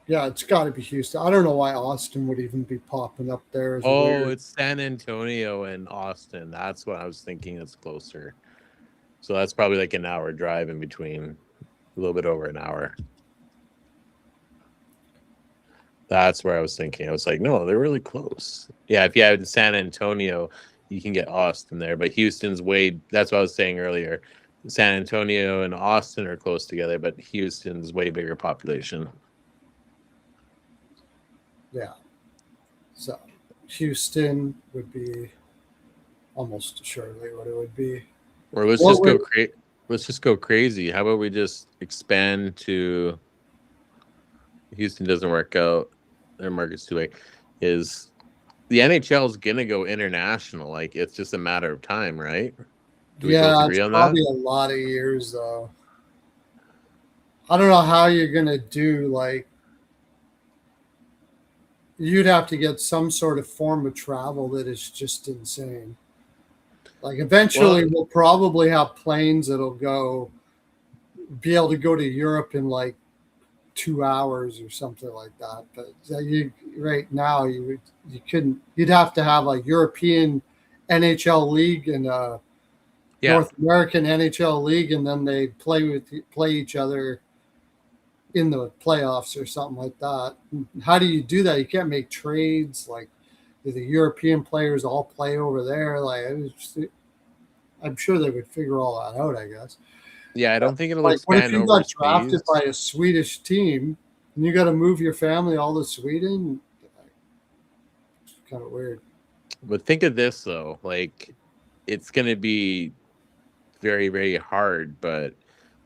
Yeah, it's got to be Houston. I don't know why Austin would even be popping up there. It's San Antonio and Austin. That's what I was thinking. It's closer. So that's probably like an hour drive in between, a little bit over an hour. That's where I was thinking. I was like, no, they're really close. Yeah, if you had San Antonio, you can get Austin there, but Houston's way. That's what I was saying earlier. San Antonio and Austin are close together, but Houston's way bigger population. Yeah. So Houston would be almost assuredly what it would be. Or let's What just would, go crazy. How about we just expand to Houston? Doesn't work out. Their market's too big. Is the NHL is gonna go international? Like it's just a matter of time, right? Do we both yeah, agree it's on that? probably a lot of years though. I don't know how you're gonna do like you'd have to get some sort of form of travel that is just insane. Like eventually Well, we'll probably have planes that'll go be able to go to Europe in like 2 hours or something like that. But you right now you couldn't. You'd have to have a European NHL league and a yeah, North American NHL league, and then they play each other in the playoffs or something like that. How do you do that? You can't make trades like the European players all play over there. Like I'm sure they would figure all that out. I guess. yeah. I don't think it'll Like, what if expand you got drafted overseas. by a Swedish team and you got to move your family all to Sweden? It's kind of weird. But think of this though, like it's gonna be very, very hard, but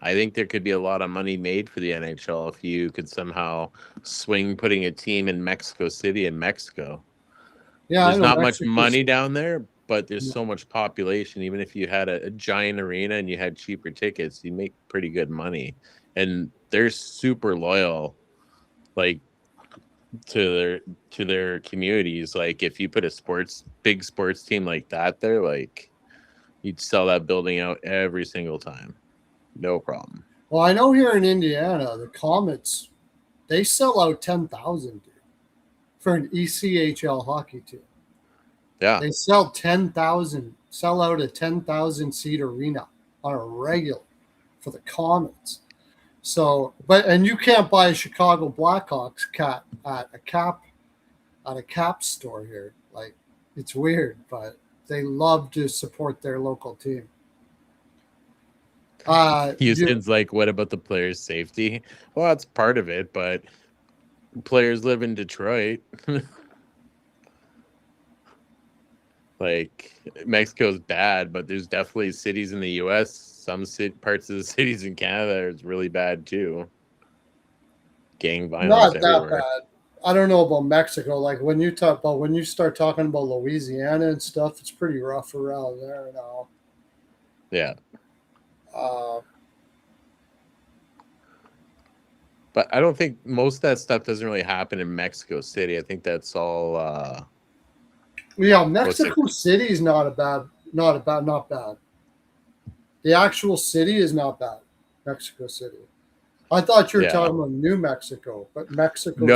I think there could be a lot of money made for the NHL if you could somehow swing putting a team in Mexico City in Mexico. Yeah, I There's know not much Mexico money City. down there, but there's so much population. Even if you had a giant arena and you had cheaper tickets, you make pretty good money. And they're super loyal, like to their communities. Like if you put a big sports team like that there, like you'd sell that building out every single time. No problem. Well, I know here in Indiana, the Comets, they sell out 10,000 for an ECHL hockey team. Yeah. They sell out a 10,000 seat arena on a regular for the Comets. So, and you can't buy a Chicago Blackhawks cat at a cap store here. Like, it's weird, but they love to support their local team. You, Houston's like, what about the players' safety? Well, that's part of it, but players live in Detroit. Like Mexico's bad, but there's definitely cities in the U.S. Some parts of the cities in Canada is really bad too. Gang violence not that everywhere. bad. I don't know about Mexico. Like when you start talking about Louisiana and stuff, it's pretty rough around there now. Yeah, Uh, but I don't think most of that stuff doesn't really happen in Mexico City. I think that's all. yeah, What's it? Mexico City is not bad. The actual city is not bad. Mexico City. I thought you were Yeah. talking about New Mexico, but Mexico City.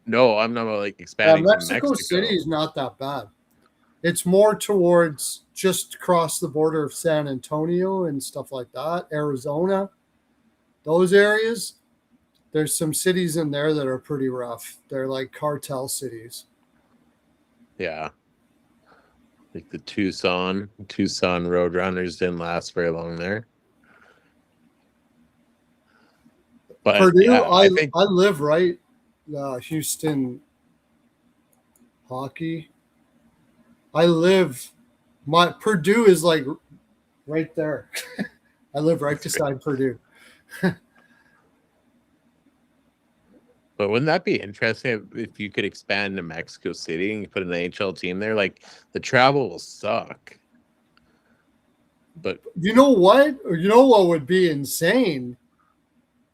No, I'm not like Yeah, expanding to Mexico City Mexico. is not that bad. It's more towards just across the border of San Antonio and stuff like that, Arizona, those areas. There's some cities in there that are pretty rough. They're like cartel cities. Yeah, like the Tucson Roadrunners didn't last very long there. But Purdue, yeah, I think I live right Houston hockey. I live my Purdue is like right there. I live right that's great. beside Purdue. But wouldn't that be interesting if you could expand to Mexico City and you put an NHL team there? Like the travel will suck. But You know what? Or you know what would be insane?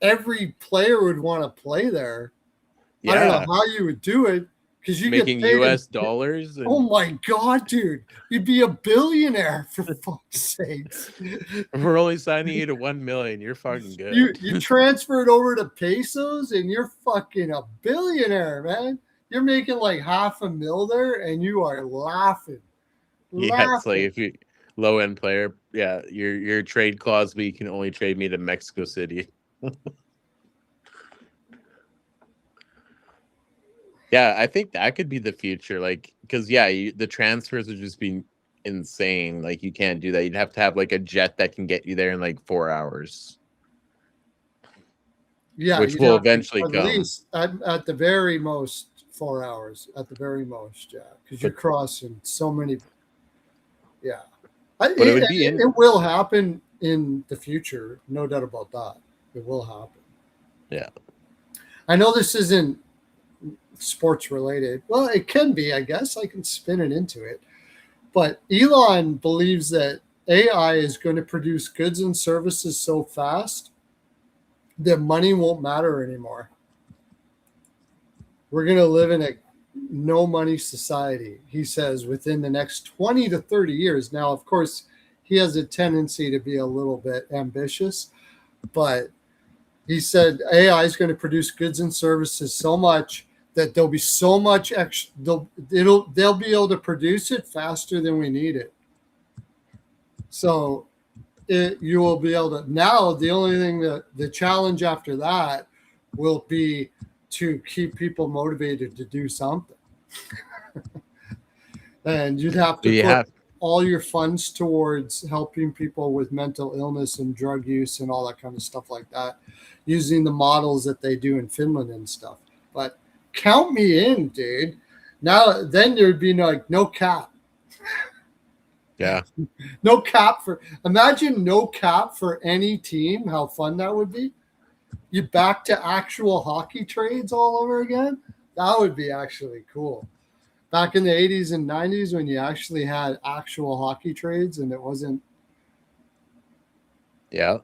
Every player would want to play there. I don't know yeah, how you would do it because you get making paid. US dollars Oh and my god, dude! You'd be a billionaire for fuck's sakes. we're only signing you to 1 million. You're fucking good. You transfer it over to pesos and you're fucking a billionaire, man. You're making like half a mil there and you are laughing. Yeah, it's like Laughing. if you low end player, yeah, your trade clause, but you can only trade me to Mexico City. Yeah, I think that could be the future. Like, because yeah, the transfers would just be insane. Like you can't do that. You'd have to have like a jet that can get you there in like 4 hours, Yeah, which you'd will have to eventually at come. least at the very most 4 hours. At the very most, yeah, because you're But crossing so many. Yeah, but it would be in it will happen in the future, no doubt about that. It will happen. yeah. I know this isn't sports related. Well, it can be, I guess. I can spin it into it. But Elon believes that AI is going to produce goods and services so fast that money won't matter anymore. We're going to live in a no money society, he says, within the next 20 to 30 years. Now, of course, he has a tendency to be a little bit ambitious, but he said AI is going to produce goods and services so much that there'll be so much extra, they'll be able to produce it faster than we need it. So you will be able to, now the only thing that the challenge after that will be to keep people motivated to do something. And you'd have to You put have all your funds towards helping people with mental illness and drug use and all that kind of stuff like that, using the models that they do in Finland and stuff. But count me in, dude. Now, then there'd be no cap. yeah. No cap for, imagine no cap for any team, how fun that would be. You back to actual hockey trades all over again. That would be actually cool. Back in the 80s and 90s when you actually had actual hockey trades and it wasn't. Yeah.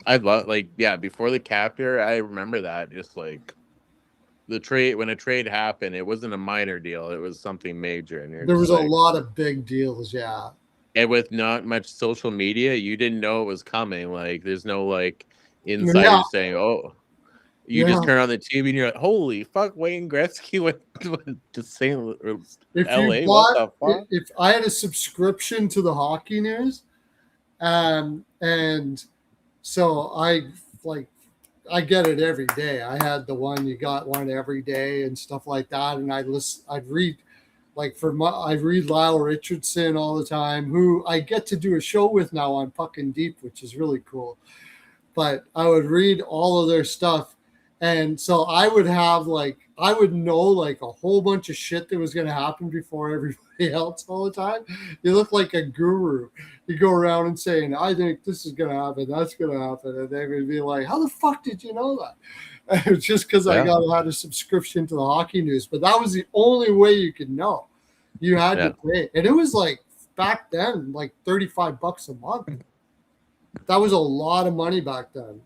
I love before the cap year, I remember that just like the trade when a trade happened, it wasn't a minor deal, it was something major. And you're There just was a like, lot of big deals, yeah. and with not much social media, you didn't know it was coming. Like there's no like Yeah, insiders saying, oh, you just yeah. turn on the TV and you're like, holy fuck, Wayne Gretzky went to St. If you LA. What bought, the fuck? if I had a subscription to the hockey news, and so I get it every day. I had the one, you got one every day and stuff like that, and I'd read. I read Lyle Richardson all the time, who I get to do a show with now on Puckin' Deep, which is really cool. But I would read all of their stuff. And so I would I would know like a whole bunch of shit that was going to happen before everybody else all the time. You look like a guru. You go around and saying, I think this is going to happen, that's going to happen. And they would be like, how the fuck did you know that? It's just because I Yeah. had a subscription to the hockey news. But that was the only way you could know. You had to pay. And it was like back then, like $35 a month. That was a lot of money back then.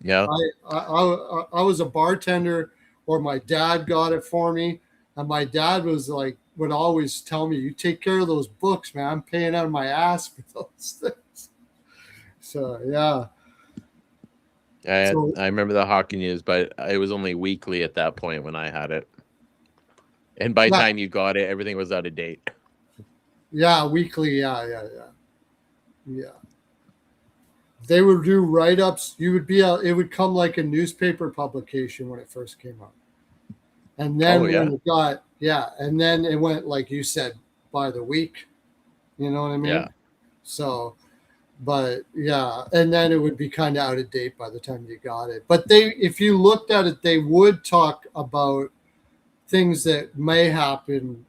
Yeah. I was a bartender, or my dad got it for me, and my dad would always tell me, "You take care of those books, man. I'm paying out of my ass for those things." So yeah. I remember the hockey news, but it was only weekly at that point when I had it. And by the time you got it, everything was out of date. Yeah, weekly. Yeah. They would do write-ups. It would come like a newspaper publication when it first came out. And then when it got, and then it went, like you said, by the week. You know what I mean? Yeah. So, but yeah, and then it would be kind of out of date by the time you got it. But if you looked at it, they would talk about things that may happen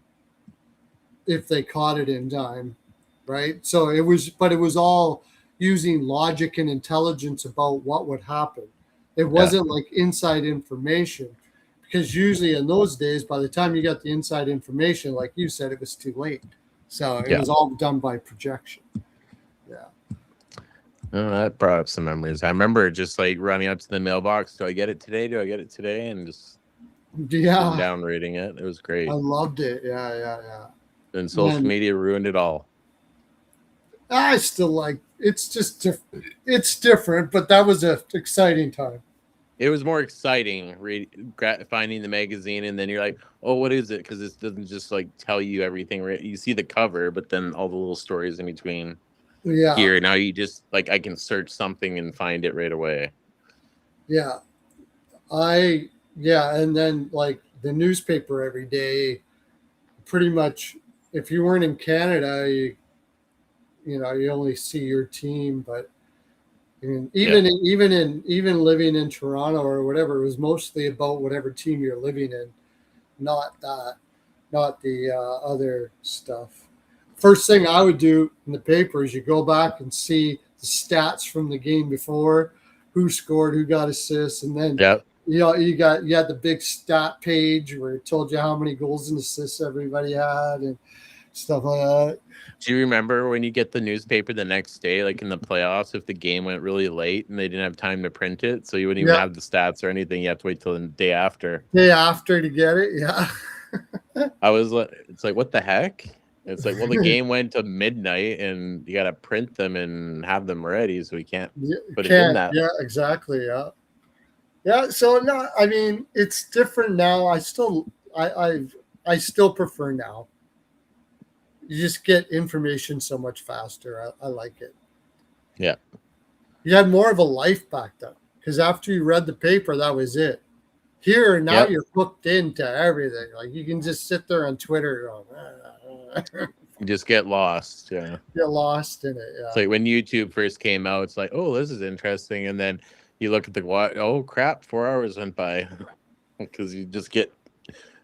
if they caught it in time, right? So it was all using logic and intelligence about what would happen. It wasn't like inside information, because usually in those days, by the time you got the inside information, like you said, it was too late. So it was all done by projection. Yeah. Oh, that brought up some memories. I remember just like running up to the mailbox. Do I get it today? Do I get it today? And just sitting down reading it. It was great. I loved it. Yeah. And social media ruined it all. I still like, it's just it's different, but that was an exciting time. It was more exciting finding the magazine, and then you're like, oh, what is it? Because it doesn't just like tell you everything. You see the cover, but then all the little stories in between. Yeah. Here now, you just like, I can search something and find it right away. Yeah. And then like the newspaper every day, pretty much if you weren't in Canada, you know, you only see your team. But I mean, Yep. even living in Toronto or whatever, it was mostly about whatever team you're living in, not not the other stuff. First thing I would do in the paper is you go back and see the stats from the game before, who scored, who got assists, and then Yep. you had the big stat page where it told you how many goals and assists everybody had and stuff like that. Do you remember when you get the newspaper the next day, like in the playoffs, if the game went really late and they didn't have time to print it, so you wouldn't even Yeah, have the stats or anything. You have to wait till the day after. day after to get it. Yeah, I was like, it's like, what the heck? It's like, well, the game went to midnight and you got to print them and have them ready, so we can't you put it in can't. that. Yeah, exactly. Yeah, yeah. So no, I mean it's different now. I still prefer now. You just get information so much faster. I like it. Yeah. You had more of a life back then because after you read the paper, that was it. Here now Yep. you're hooked into everything. Like you can just sit there on Twitter going, You just get lost. Yeah. get lost in it. It's Yeah, like when YouTube first came out, it's like, oh, this is interesting. And then you look at the what? Oh, crap, 4 hours went by because you just get,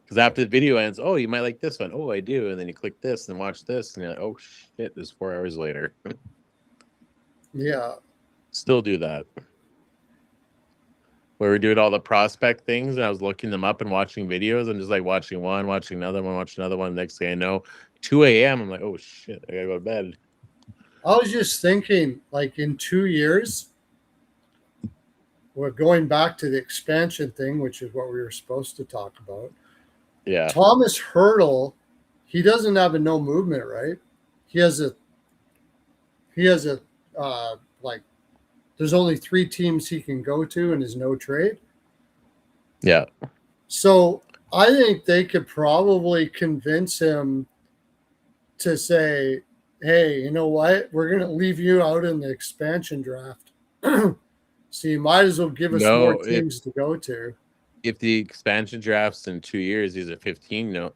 because after the video ends, oh, you might like this one. Oh, I do. And then you click this and watch this. And you're like, oh, shit, this 4 hours later. yeah. Still do that. Where we're doing all the prospect things, and I was looking them up and watching videos, and just like watching one, watching another one, watching another one. Next thing I know, 2 a.m. I'm like, oh shit, I gotta go to bed. I was just thinking, like in 2 years, we're going back to the expansion thing, which is what we were supposed to talk about. Yeah. Thomas Hurdle, he doesn't have a no movement, right? He has a like there's only 3 teams he can go to in his no trade. Yeah. So I think they could probably convince him to say, hey, you know what? We're going to leave you out in the expansion draft. So you might as well give us more No, if teams to go to. if the expansion drafts in 2 years, he's a 15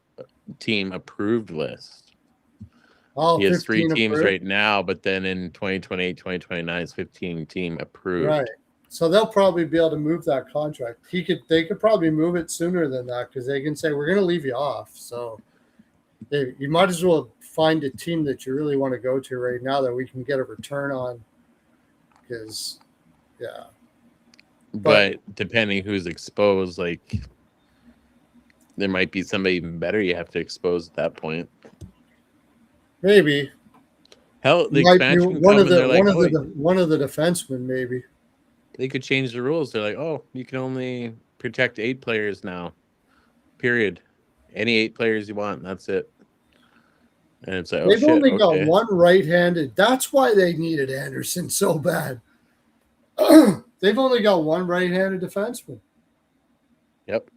team approved list. All He has 3 15 teams approved. right now, but then in 2028, 2029, it's 15 team Right. approved. So they'll probably be able to move that contract. They could probably move it sooner than that because they can say we're going to leave you off. So you might as well find a team that you really want to go to right now that we can get a return on. Because yeah, But depending who's exposed, like there might be somebody even better you have to expose at that point. maybe Hell, the might be expansion can come and they're like, oh, one of the defensemen. Maybe they could change the rules. They're like, oh, you can only protect 8 players now. Period. Any 8 players you want. That's it. And it's like, oh they've shit, only got okay. one right-handed. That's why they needed Anderson so bad. They've only got one right-handed defenseman. Yep.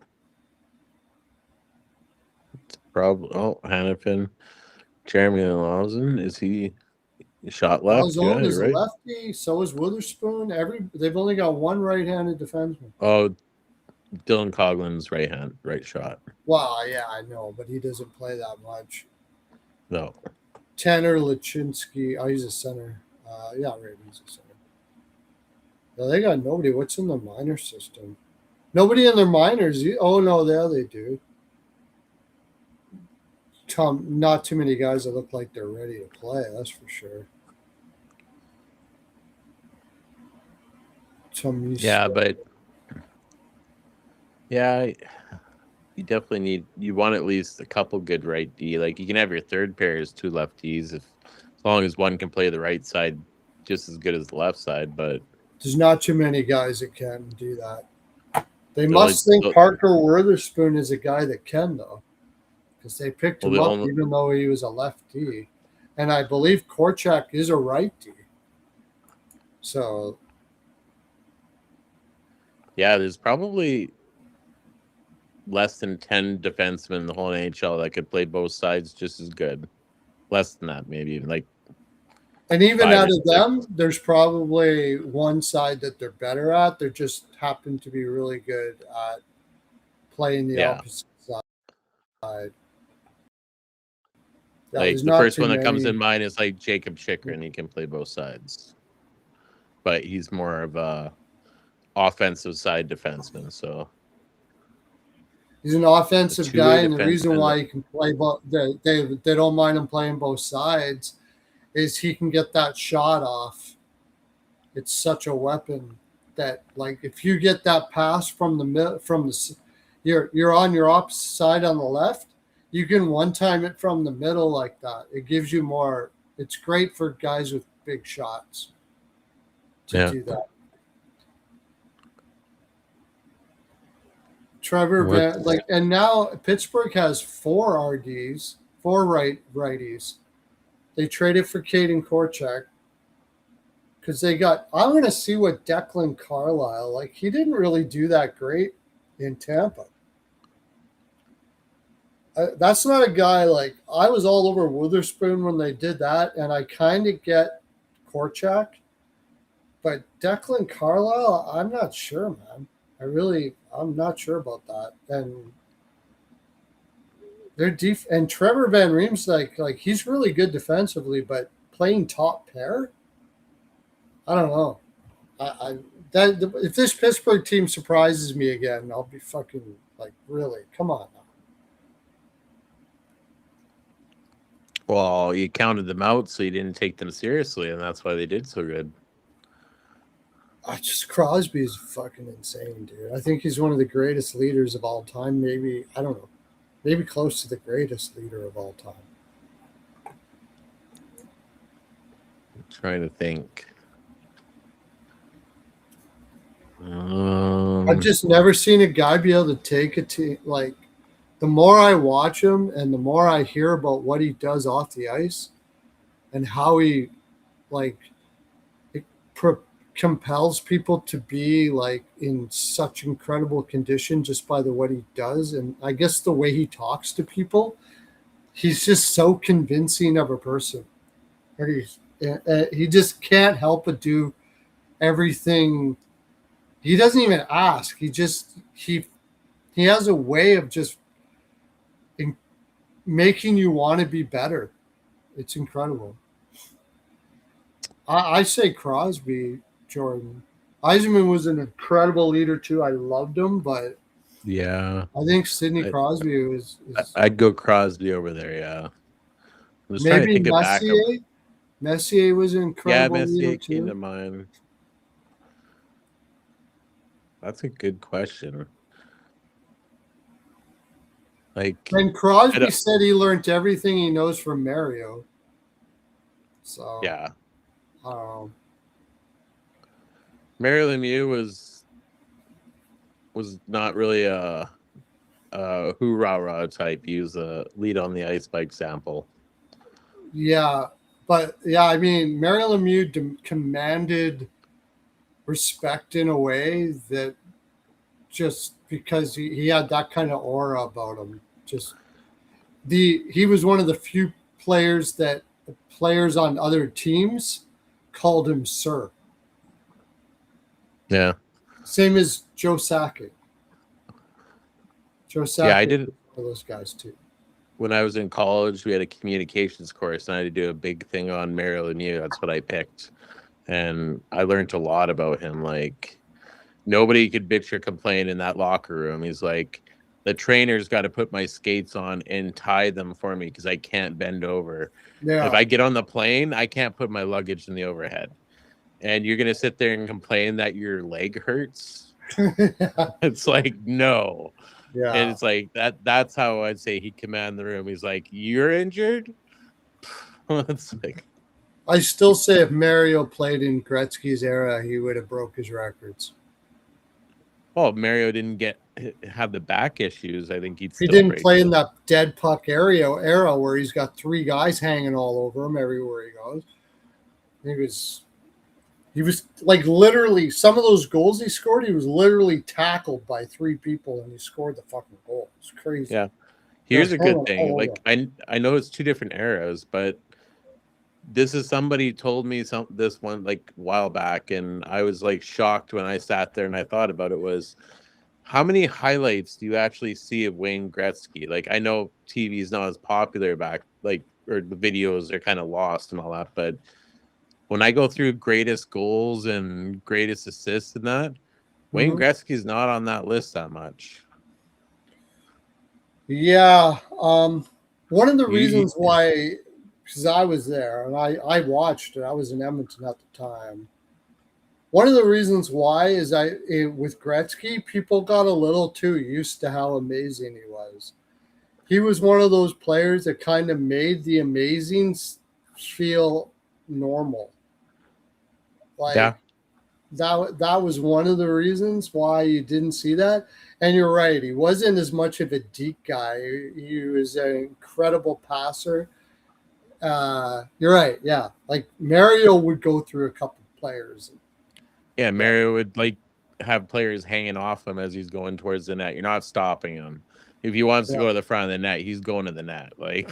Probably. Oh, Hannafin. Jeremy Lawson. Is he shot left? Yeah, Alzone you're is a right. lefty. So is Witherspoon. They've only got one right-handed defenseman. Oh, Dylan Coughlin's right shot. Well, yeah, I know, but he doesn't play that much. No. Tanner Lachinsky. Oh, he's a center. Yeah, right. He's a center. No, they got nobody. What's in the minor system? Nobody in their minors. Oh no, there they do. Not too many guys that look like they're ready to play. That's for sure. Yeah, but yeah, you definitely you want at least a couple good right D. Like you can have your third pair as 2 lefties as long as one can play the right side just as good as the left side. But there's not too many guys that can do that. They must think only, Parker Witherspoon is a guy that can, though, because they picked him up only, even though he was a lefty, and I believe Korchak is a righty. So yeah, there's probably less than 10 defensemen in the whole NHL that could play both sides just as good. Less than that, maybe even like. and even 5 out or of 6. them, there's probably one side that they're better at. They just happen to be really good at playing the opposite side. Yeah, Like there's the not first too one that comes many. in mind is like Jacob Chikrin. He can play both sides, but he's more of a offensive side defenseman. So He's an a offensive guy, two-way and the reason defenseman. why he can play both, they don't mind him playing both sides, is he can get that shot off. It's such a weapon that, like, if you get that pass from you're on your opposite side on the left, you can one time it from the middle like that. It gives you more. It's great for guys with big shots to Yeah. do that. Trevor What? Van, like, and now Pittsburgh has four RDs, four righties. They traded for Caden Korchak because they got. I'm going to see what Declan Carlisle, like, he didn't really do that great in Tampa. That's not a guy, like, I was all over Witherspoon when they did that, and I kind of get Korchak, but Declan Carlisle, I'm not sure, man. I'm not sure about that. And they're deep, and Trevor Van Reem's like he's really good defensively, but playing top pair, I don't know. I that if this Pittsburgh team surprises me again, I'll be fucking like, really, come on now. Well, you counted them out, so you didn't take them seriously, and that's why they did so good. Crosby is fucking insane, dude. I think he's one of the greatest leaders of all time. Maybe, I don't know, maybe close to the greatest leader of all time. I'm trying to think. I've just never seen a guy be able to take a team. Like, the more I watch him and the more I hear about what he does off the ice and how he, like, it compels people to be, like, in such incredible condition just by the what he does, and I guess the way he talks to people, he's just so convincing of a person. And he just can't help but do everything. He doesn't even ask. He has a way of just making you want to be better. It's incredible. I say Crosby, Jordan. Eisenman was an incredible leader too. I loved him, but Yeah, I think Sidney Crosby is I'd go Crosby over there. Yeah, I was trying to maybe think it back. Messier. Messier was an Yeah, incredible leader Messier came to too. mind. That's a good question. Like, And Crosby said he learned everything he knows from Mario. So yeah, I don't know. Mario Lemieux was not really a hoorah type. He was a lead on the ice by example. Yeah, but yeah, I mean, Mario Lemieux commanded respect in a way that, just because he had that kind of aura about him. He was one of the few players that players on other teams called him sir. Yeah. Same as Joe Sakic. Joe Sakic, Yeah, I did. For those guys too. When I was in college, we had a communications course, and I had to do a big thing on Mario Lemieux. That's what I picked, and I learned a lot about him. Like, nobody could bitch or complain in that locker room. He's like, the trainer's got to put my skates on and tie them for me because I can't bend over. Yeah. If I get on the plane, I can't put my luggage in the overhead. And you're gonna sit there and complain that your leg hurts. It's like, no. Yeah. And it's like that's how I'd say he command the room. He's like, you're injured. It's like, I still say if Mario played in Gretzky's era, he would have broke his records. well, Mario didn't have the back issues. I think he'd He still didn't break play it. in that dead puck era where he's got three guys hanging all over him everywhere he goes. He was like, literally, some of those goals he scored, he was literally tackled by three people and he scored the fucking goal. It's crazy. Yeah. Here's a good thing. Like, I know it's two different eras, but this is somebody told me this one like a while back, and I was like shocked when I sat there and I thought about it, was how many highlights do you actually see of Wayne Gretzky? Like, I know TV is not as popular back like or the videos are kind of lost and all that. But when I go through greatest goals and greatest assists and that, Wayne Mhm. Gretzky's not on that list that much. Yeah. One of the You reasons why, because I was there and I watched it, I was in Edmonton at the time. One of the reasons why is with Gretzky, people got a little too used to how amazing he was. He was one of those players that kind of made the amazing feel normal. yeah, Like that was one of the reasons why you didn't see that. And you're right, he wasn't as much of a deep guy. He was an incredible passer. You're right, yeah. Like Mario would go through a couple players. yeah. Yeah, Mario would like have players hanging off him as he's going towards the net. You're not stopping him. If he wants to yeah. go to the front of the net, he's going to the net. Like,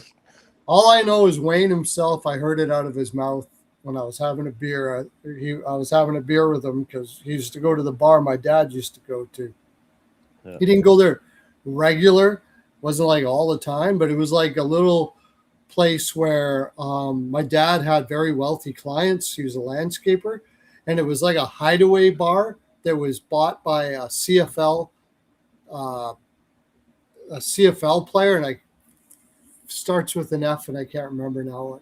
All I know is Wayne himself. I heard it out of his mouth when I was having a beer. I was having a beer with him because he used to go to the bar my dad used to go to. yeah. He didn't go there regular, wasn't like all the time, but it was like a little place where my dad had very wealthy clients. He was a landscaper, and it was like a hideaway bar that was bought by uh, a CFL player, and I starts with an F, and I can't remember now what.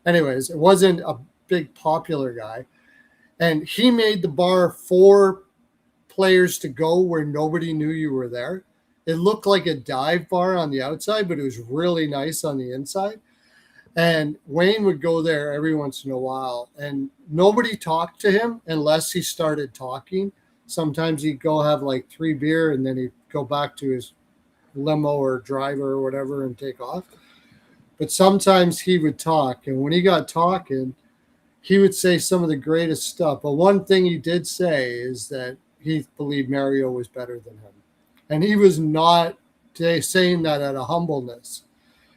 Anyways, it wasn't a big popular guy, and he made the bar for players to go where nobody knew you were there. It looked like a dive bar on the outside, but it was really nice on the inside. And Wayne would go there every once in a while, and nobody talked to him unless he started talking. Sometimes he'd go have like 3 beer, and then he'd go back to his limo or driver or whatever and take off. But sometimes he would talk, and when he got talking, he would say some of the greatest stuff. But one thing he did say is that he believed Mario was better than him. And he was not saying that out of humbleness,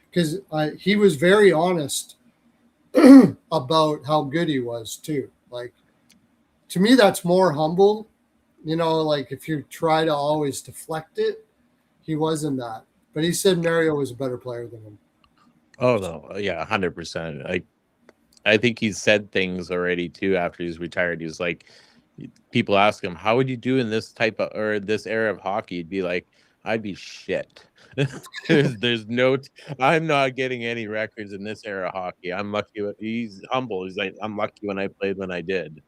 because he was very honest about how good he was, too. Like, to me, that's more humble. Like if you try to always deflect it, he wasn't that. But he said Mario was a better player than him. Oh no, yeah, 100%. I think he's said things already too after he's retired. He's like, people ask him, "How would you do in this type of or this era of hockey?" He'd be like, "I'd be shit." there's no, I'm not getting any records in this era of hockey. I'm lucky. He's humble. He's like, I'm lucky when I played when I did.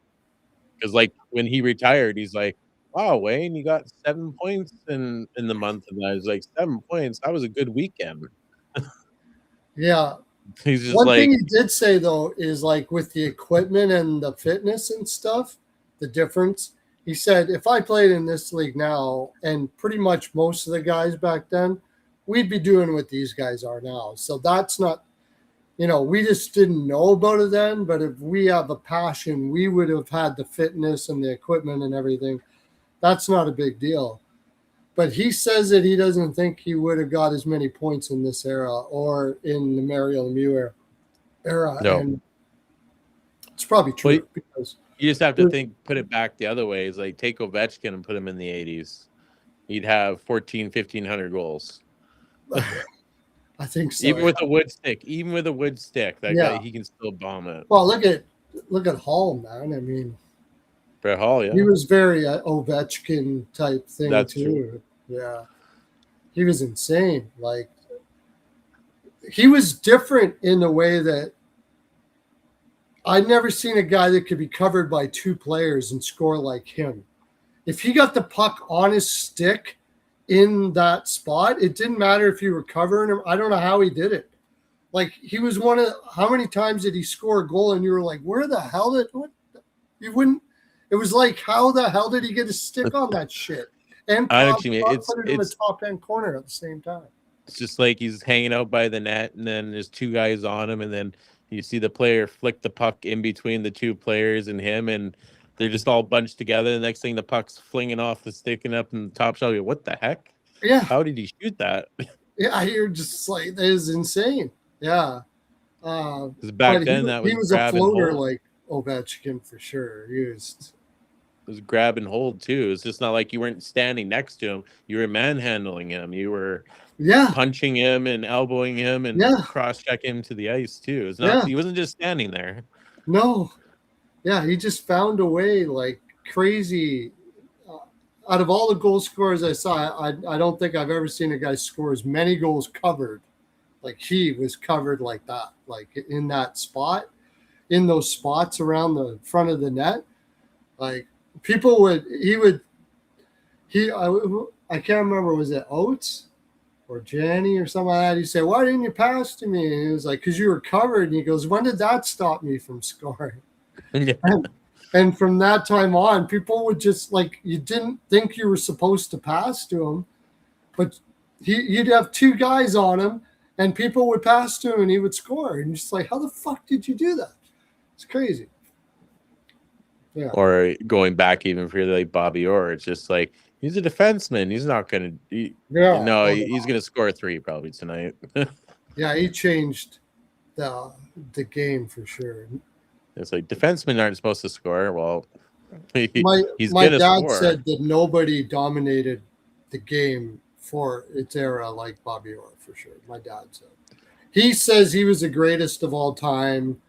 Because like when he retired, he's like, "Wow, Wayne, you got 7 points in the month," and I was like, 7 points. That was a good weekend. Yeah. He's just One thing like, he did say though is like with the equipment and the fitness and stuff, the difference. He said if I played in this league now, and pretty much most of the guys back then, we'd be doing what these guys are now. So that's not, we just didn't know about it then. But if we have a passion, we would have had the fitness and the equipment and everything. That's not a big deal. But he says that he doesn't think he would have got as many points in this era or in the Mario Lemieux era, no. and it's probably But true because you just have to put it back the other way. Is like take Ovechkin and put him in the 80s. He'd have 1,500 goals. I think so. Even Yeah. with a wood stick, that guy, Yeah. he can still bomb it. Well, look at Hall, man. I mean, Brett Hall, he yeah, was very Ovechkin type thing that's true. too. Yeah, he was insane. Like he was different in the way that I'd never seen a guy that could be covered by 2 players and score like him. If he got the puck on his stick in that spot, it didn't matter if you were covering him. I don't know how he did it. Like he was one of how many times did he score a goal and you were like, where the hell did what you wouldn't it was like how the hell did he get a stick on that shit? And I actually mean put it in the top end corner at the same time. it's just like he's hanging out by the net, and then there's 2 guys on him, and then you see the player flick the puck in between the 2 players and him, and they're just all bunched together. The next thing, the puck's flinging off the sticking up in the top shelf. What the heck? Yeah. How did he shoot that? Yeah, you're just like that is insane. Yeah. Because back But then, that he was was a grab and floater hold. like Ovechkin for sure. He was It was grab and hold too. It's just not like you weren't standing next to him. You were manhandling him. You were Yeah, punching him and elbowing him and yeah, cross-checking him to the ice too. It's not yeah. he wasn't just standing there. No, yeah. He just found a way like crazy. Uh, Out of all the goal scorers I saw, I don't think I've ever seen a guy score as many goals covered. Like he was covered like that, like in that spot, in those spots around the front of the net. Like people would, he would, he, I can't remember, was it Oates or Janny or something like that? He said, "Why didn't you pass to me?" And he was like, "Because you were covered." And he goes, "When did that stop me from scoring?" Yeah. And from that time on, people would just like, you didn't think you were supposed to pass to him, but you'd have two guys on him, and people would pass to him, and he would score. And you're just like, how the fuck did you do that? It's crazy. Yeah. Or going back even for like Bobby Orr, it's just like he's a defenseman. He's not gonna. Yeah. No, he's gonna score 3 probably tonight. Yeah. He changed the game for sure. It's like defensemen aren't supposed to score. Well, he's My gonna dad score. said that nobody dominated the game for its era like Bobby Orr for sure. My dad said. He says he was the greatest of all time,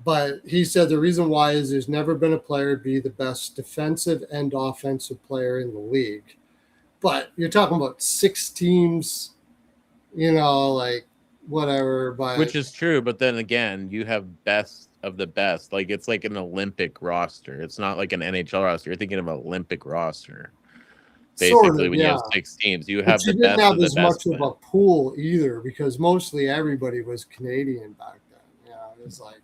but he said the reason why is there's never been a player be the best defensive and offensive player in the league. But you're talking about 6 teams, like whatever. But Which is true, but then again, you have best of the best. Like it's like an Olympic roster. It's not like an NHL roster. You're thinking of an Olympic roster. sort Basically, of, when you yeah. have 6 teams, you But have you the didn't best have of the as much best. of a pool either because mostly everybody was Canadian back then. Yeah, it was like,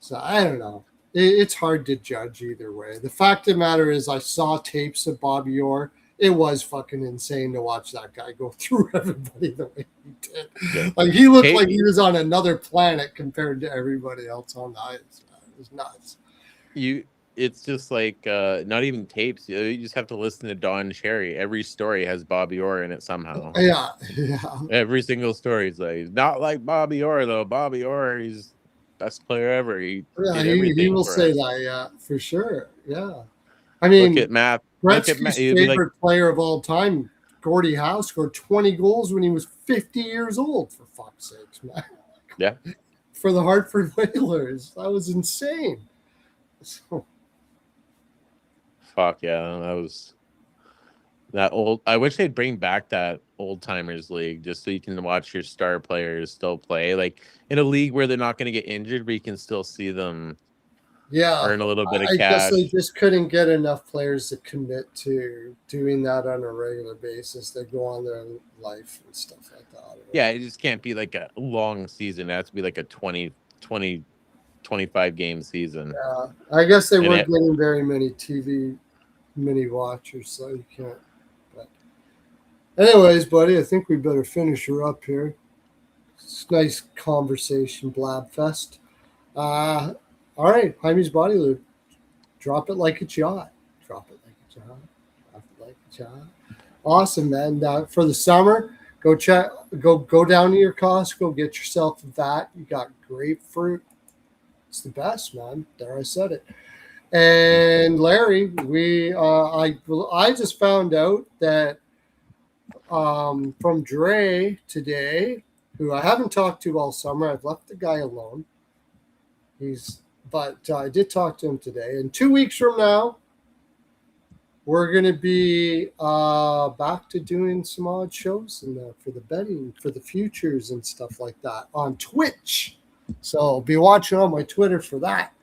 so I don't know. It's hard to judge either way. The fact of the matter is, I saw tapes of Bobby Orr. It was fucking insane to watch that guy go through everybody the way he did. Yeah. Like he looked like he was on another planet compared to everybody else on the ice. It was nuts. It's just like not even tapes. You just have to listen to Don Cherry. Every story has Bobby Orr in it somehow. Yeah. Every single story is like he's not like Bobby Orr though. Bobby Orr, he's best player ever. He Yeah, did he everything will for say us. that, yeah, for sure. Yeah. I Look mean, at Matt. Gretzky's He'd be like, favorite player of all time, Gordie Howe, scored 20 goals when he was 50 years old, for fuck's sakes, man. yeah. For the Hartford Whalers. That was insane. So, Fuck yeah, that was that old. I wish they'd bring back that old timers league just so you can watch your star players still play, like in a league where they're not going to get injured, but you can still see them yeah, earn a little bit of I guess they cash. just couldn't get enough players to commit to doing that on a regular basis. They go on their life and stuff like that. Yeah, it just can't be like a long season. It has to be like a 25 game season. Yeah, I guess they And weren't getting very many TV mini watchers, so you can't. But anyways, buddy, I think we better finish her up here. It's a nice conversation, blab fest. All right, Jaime's Body Loop. Drop it like it's hot. Drop it like it's hot. Drop it like it's hot. Awesome, man. For the summer, go down to your Costco, get yourself a vat. You got grapefruit. It's the best, man. There, I said it. And Larry, I just found out that from Dre today, who I haven't talked to all summer. I've left the guy alone. But I did talk to him today. And 2 weeks from now, we're going to be back to doing some odd shows for the betting, for the futures and stuff like that on Twitch. So be watching on my Twitter for that.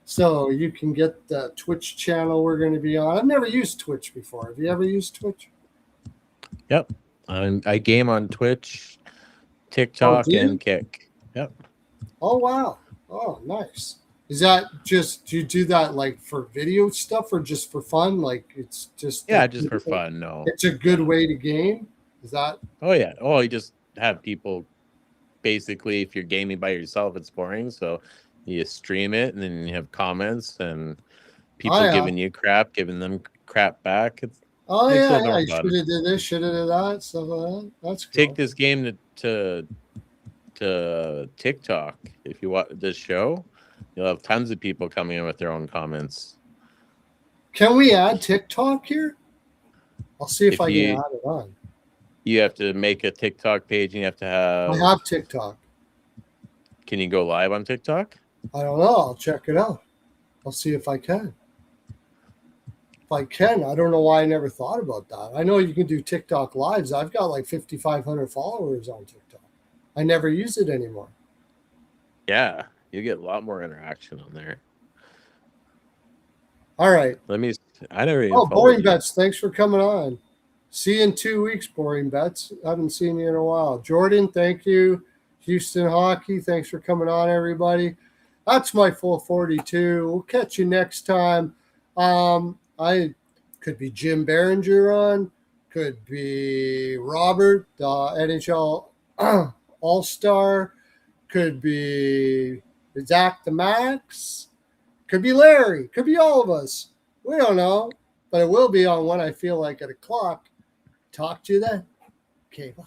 So you can get the Twitch channel we're going to be on. I've never used Twitch before. Have you ever used Twitch? Yep. I game on Twitch, TikTok, and Kick. Yep. Oh, wow. Oh, nice. Is that just, do you do that like for video stuff or just for fun? Like it's just. Yeah, just for fun. No. It's a good way to game. Is that? Oh, yeah. Oh, you just have people, basically, if you're gaming by yourself, it's boring. So you stream it and then you have comments and people giving you crap, giving them crap back. It's yeah. Should have did this, should have did that, stuff like that. That's cool. Take this game to TikTok. If you watch this show, you'll have tons of people coming in with their own comments. Can we add TikTok here? I'll see if I can add it on. You have to make a TikTok page and you have to I have. have TikTok. Can you go live on TikTok? I don't know. I'll check it out. I'll see if I can. If I can, I don't know why I never thought about that. I know you can do TikTok lives. I've got like 5,500 followers on TikTok. I never use it anymore. Yeah, you get a lot more interaction on there. All right. Let me. I never even Oh, followed Boring you. Bets. Thanks for coming on. See you in 2 weeks, Boring Bets. I haven't seen you in a while. Jordan, thank you. Houston Hockey, thanks for coming on, everybody. That's my full 42. We'll catch you next time. I could be Jim Behringer on, could be Robert, NHL All-Star, could be Zach the Max, could be Larry, could be all of us. We don't know, but it will be on when I feel like at o'clock. Talk to you then. Okay, bye.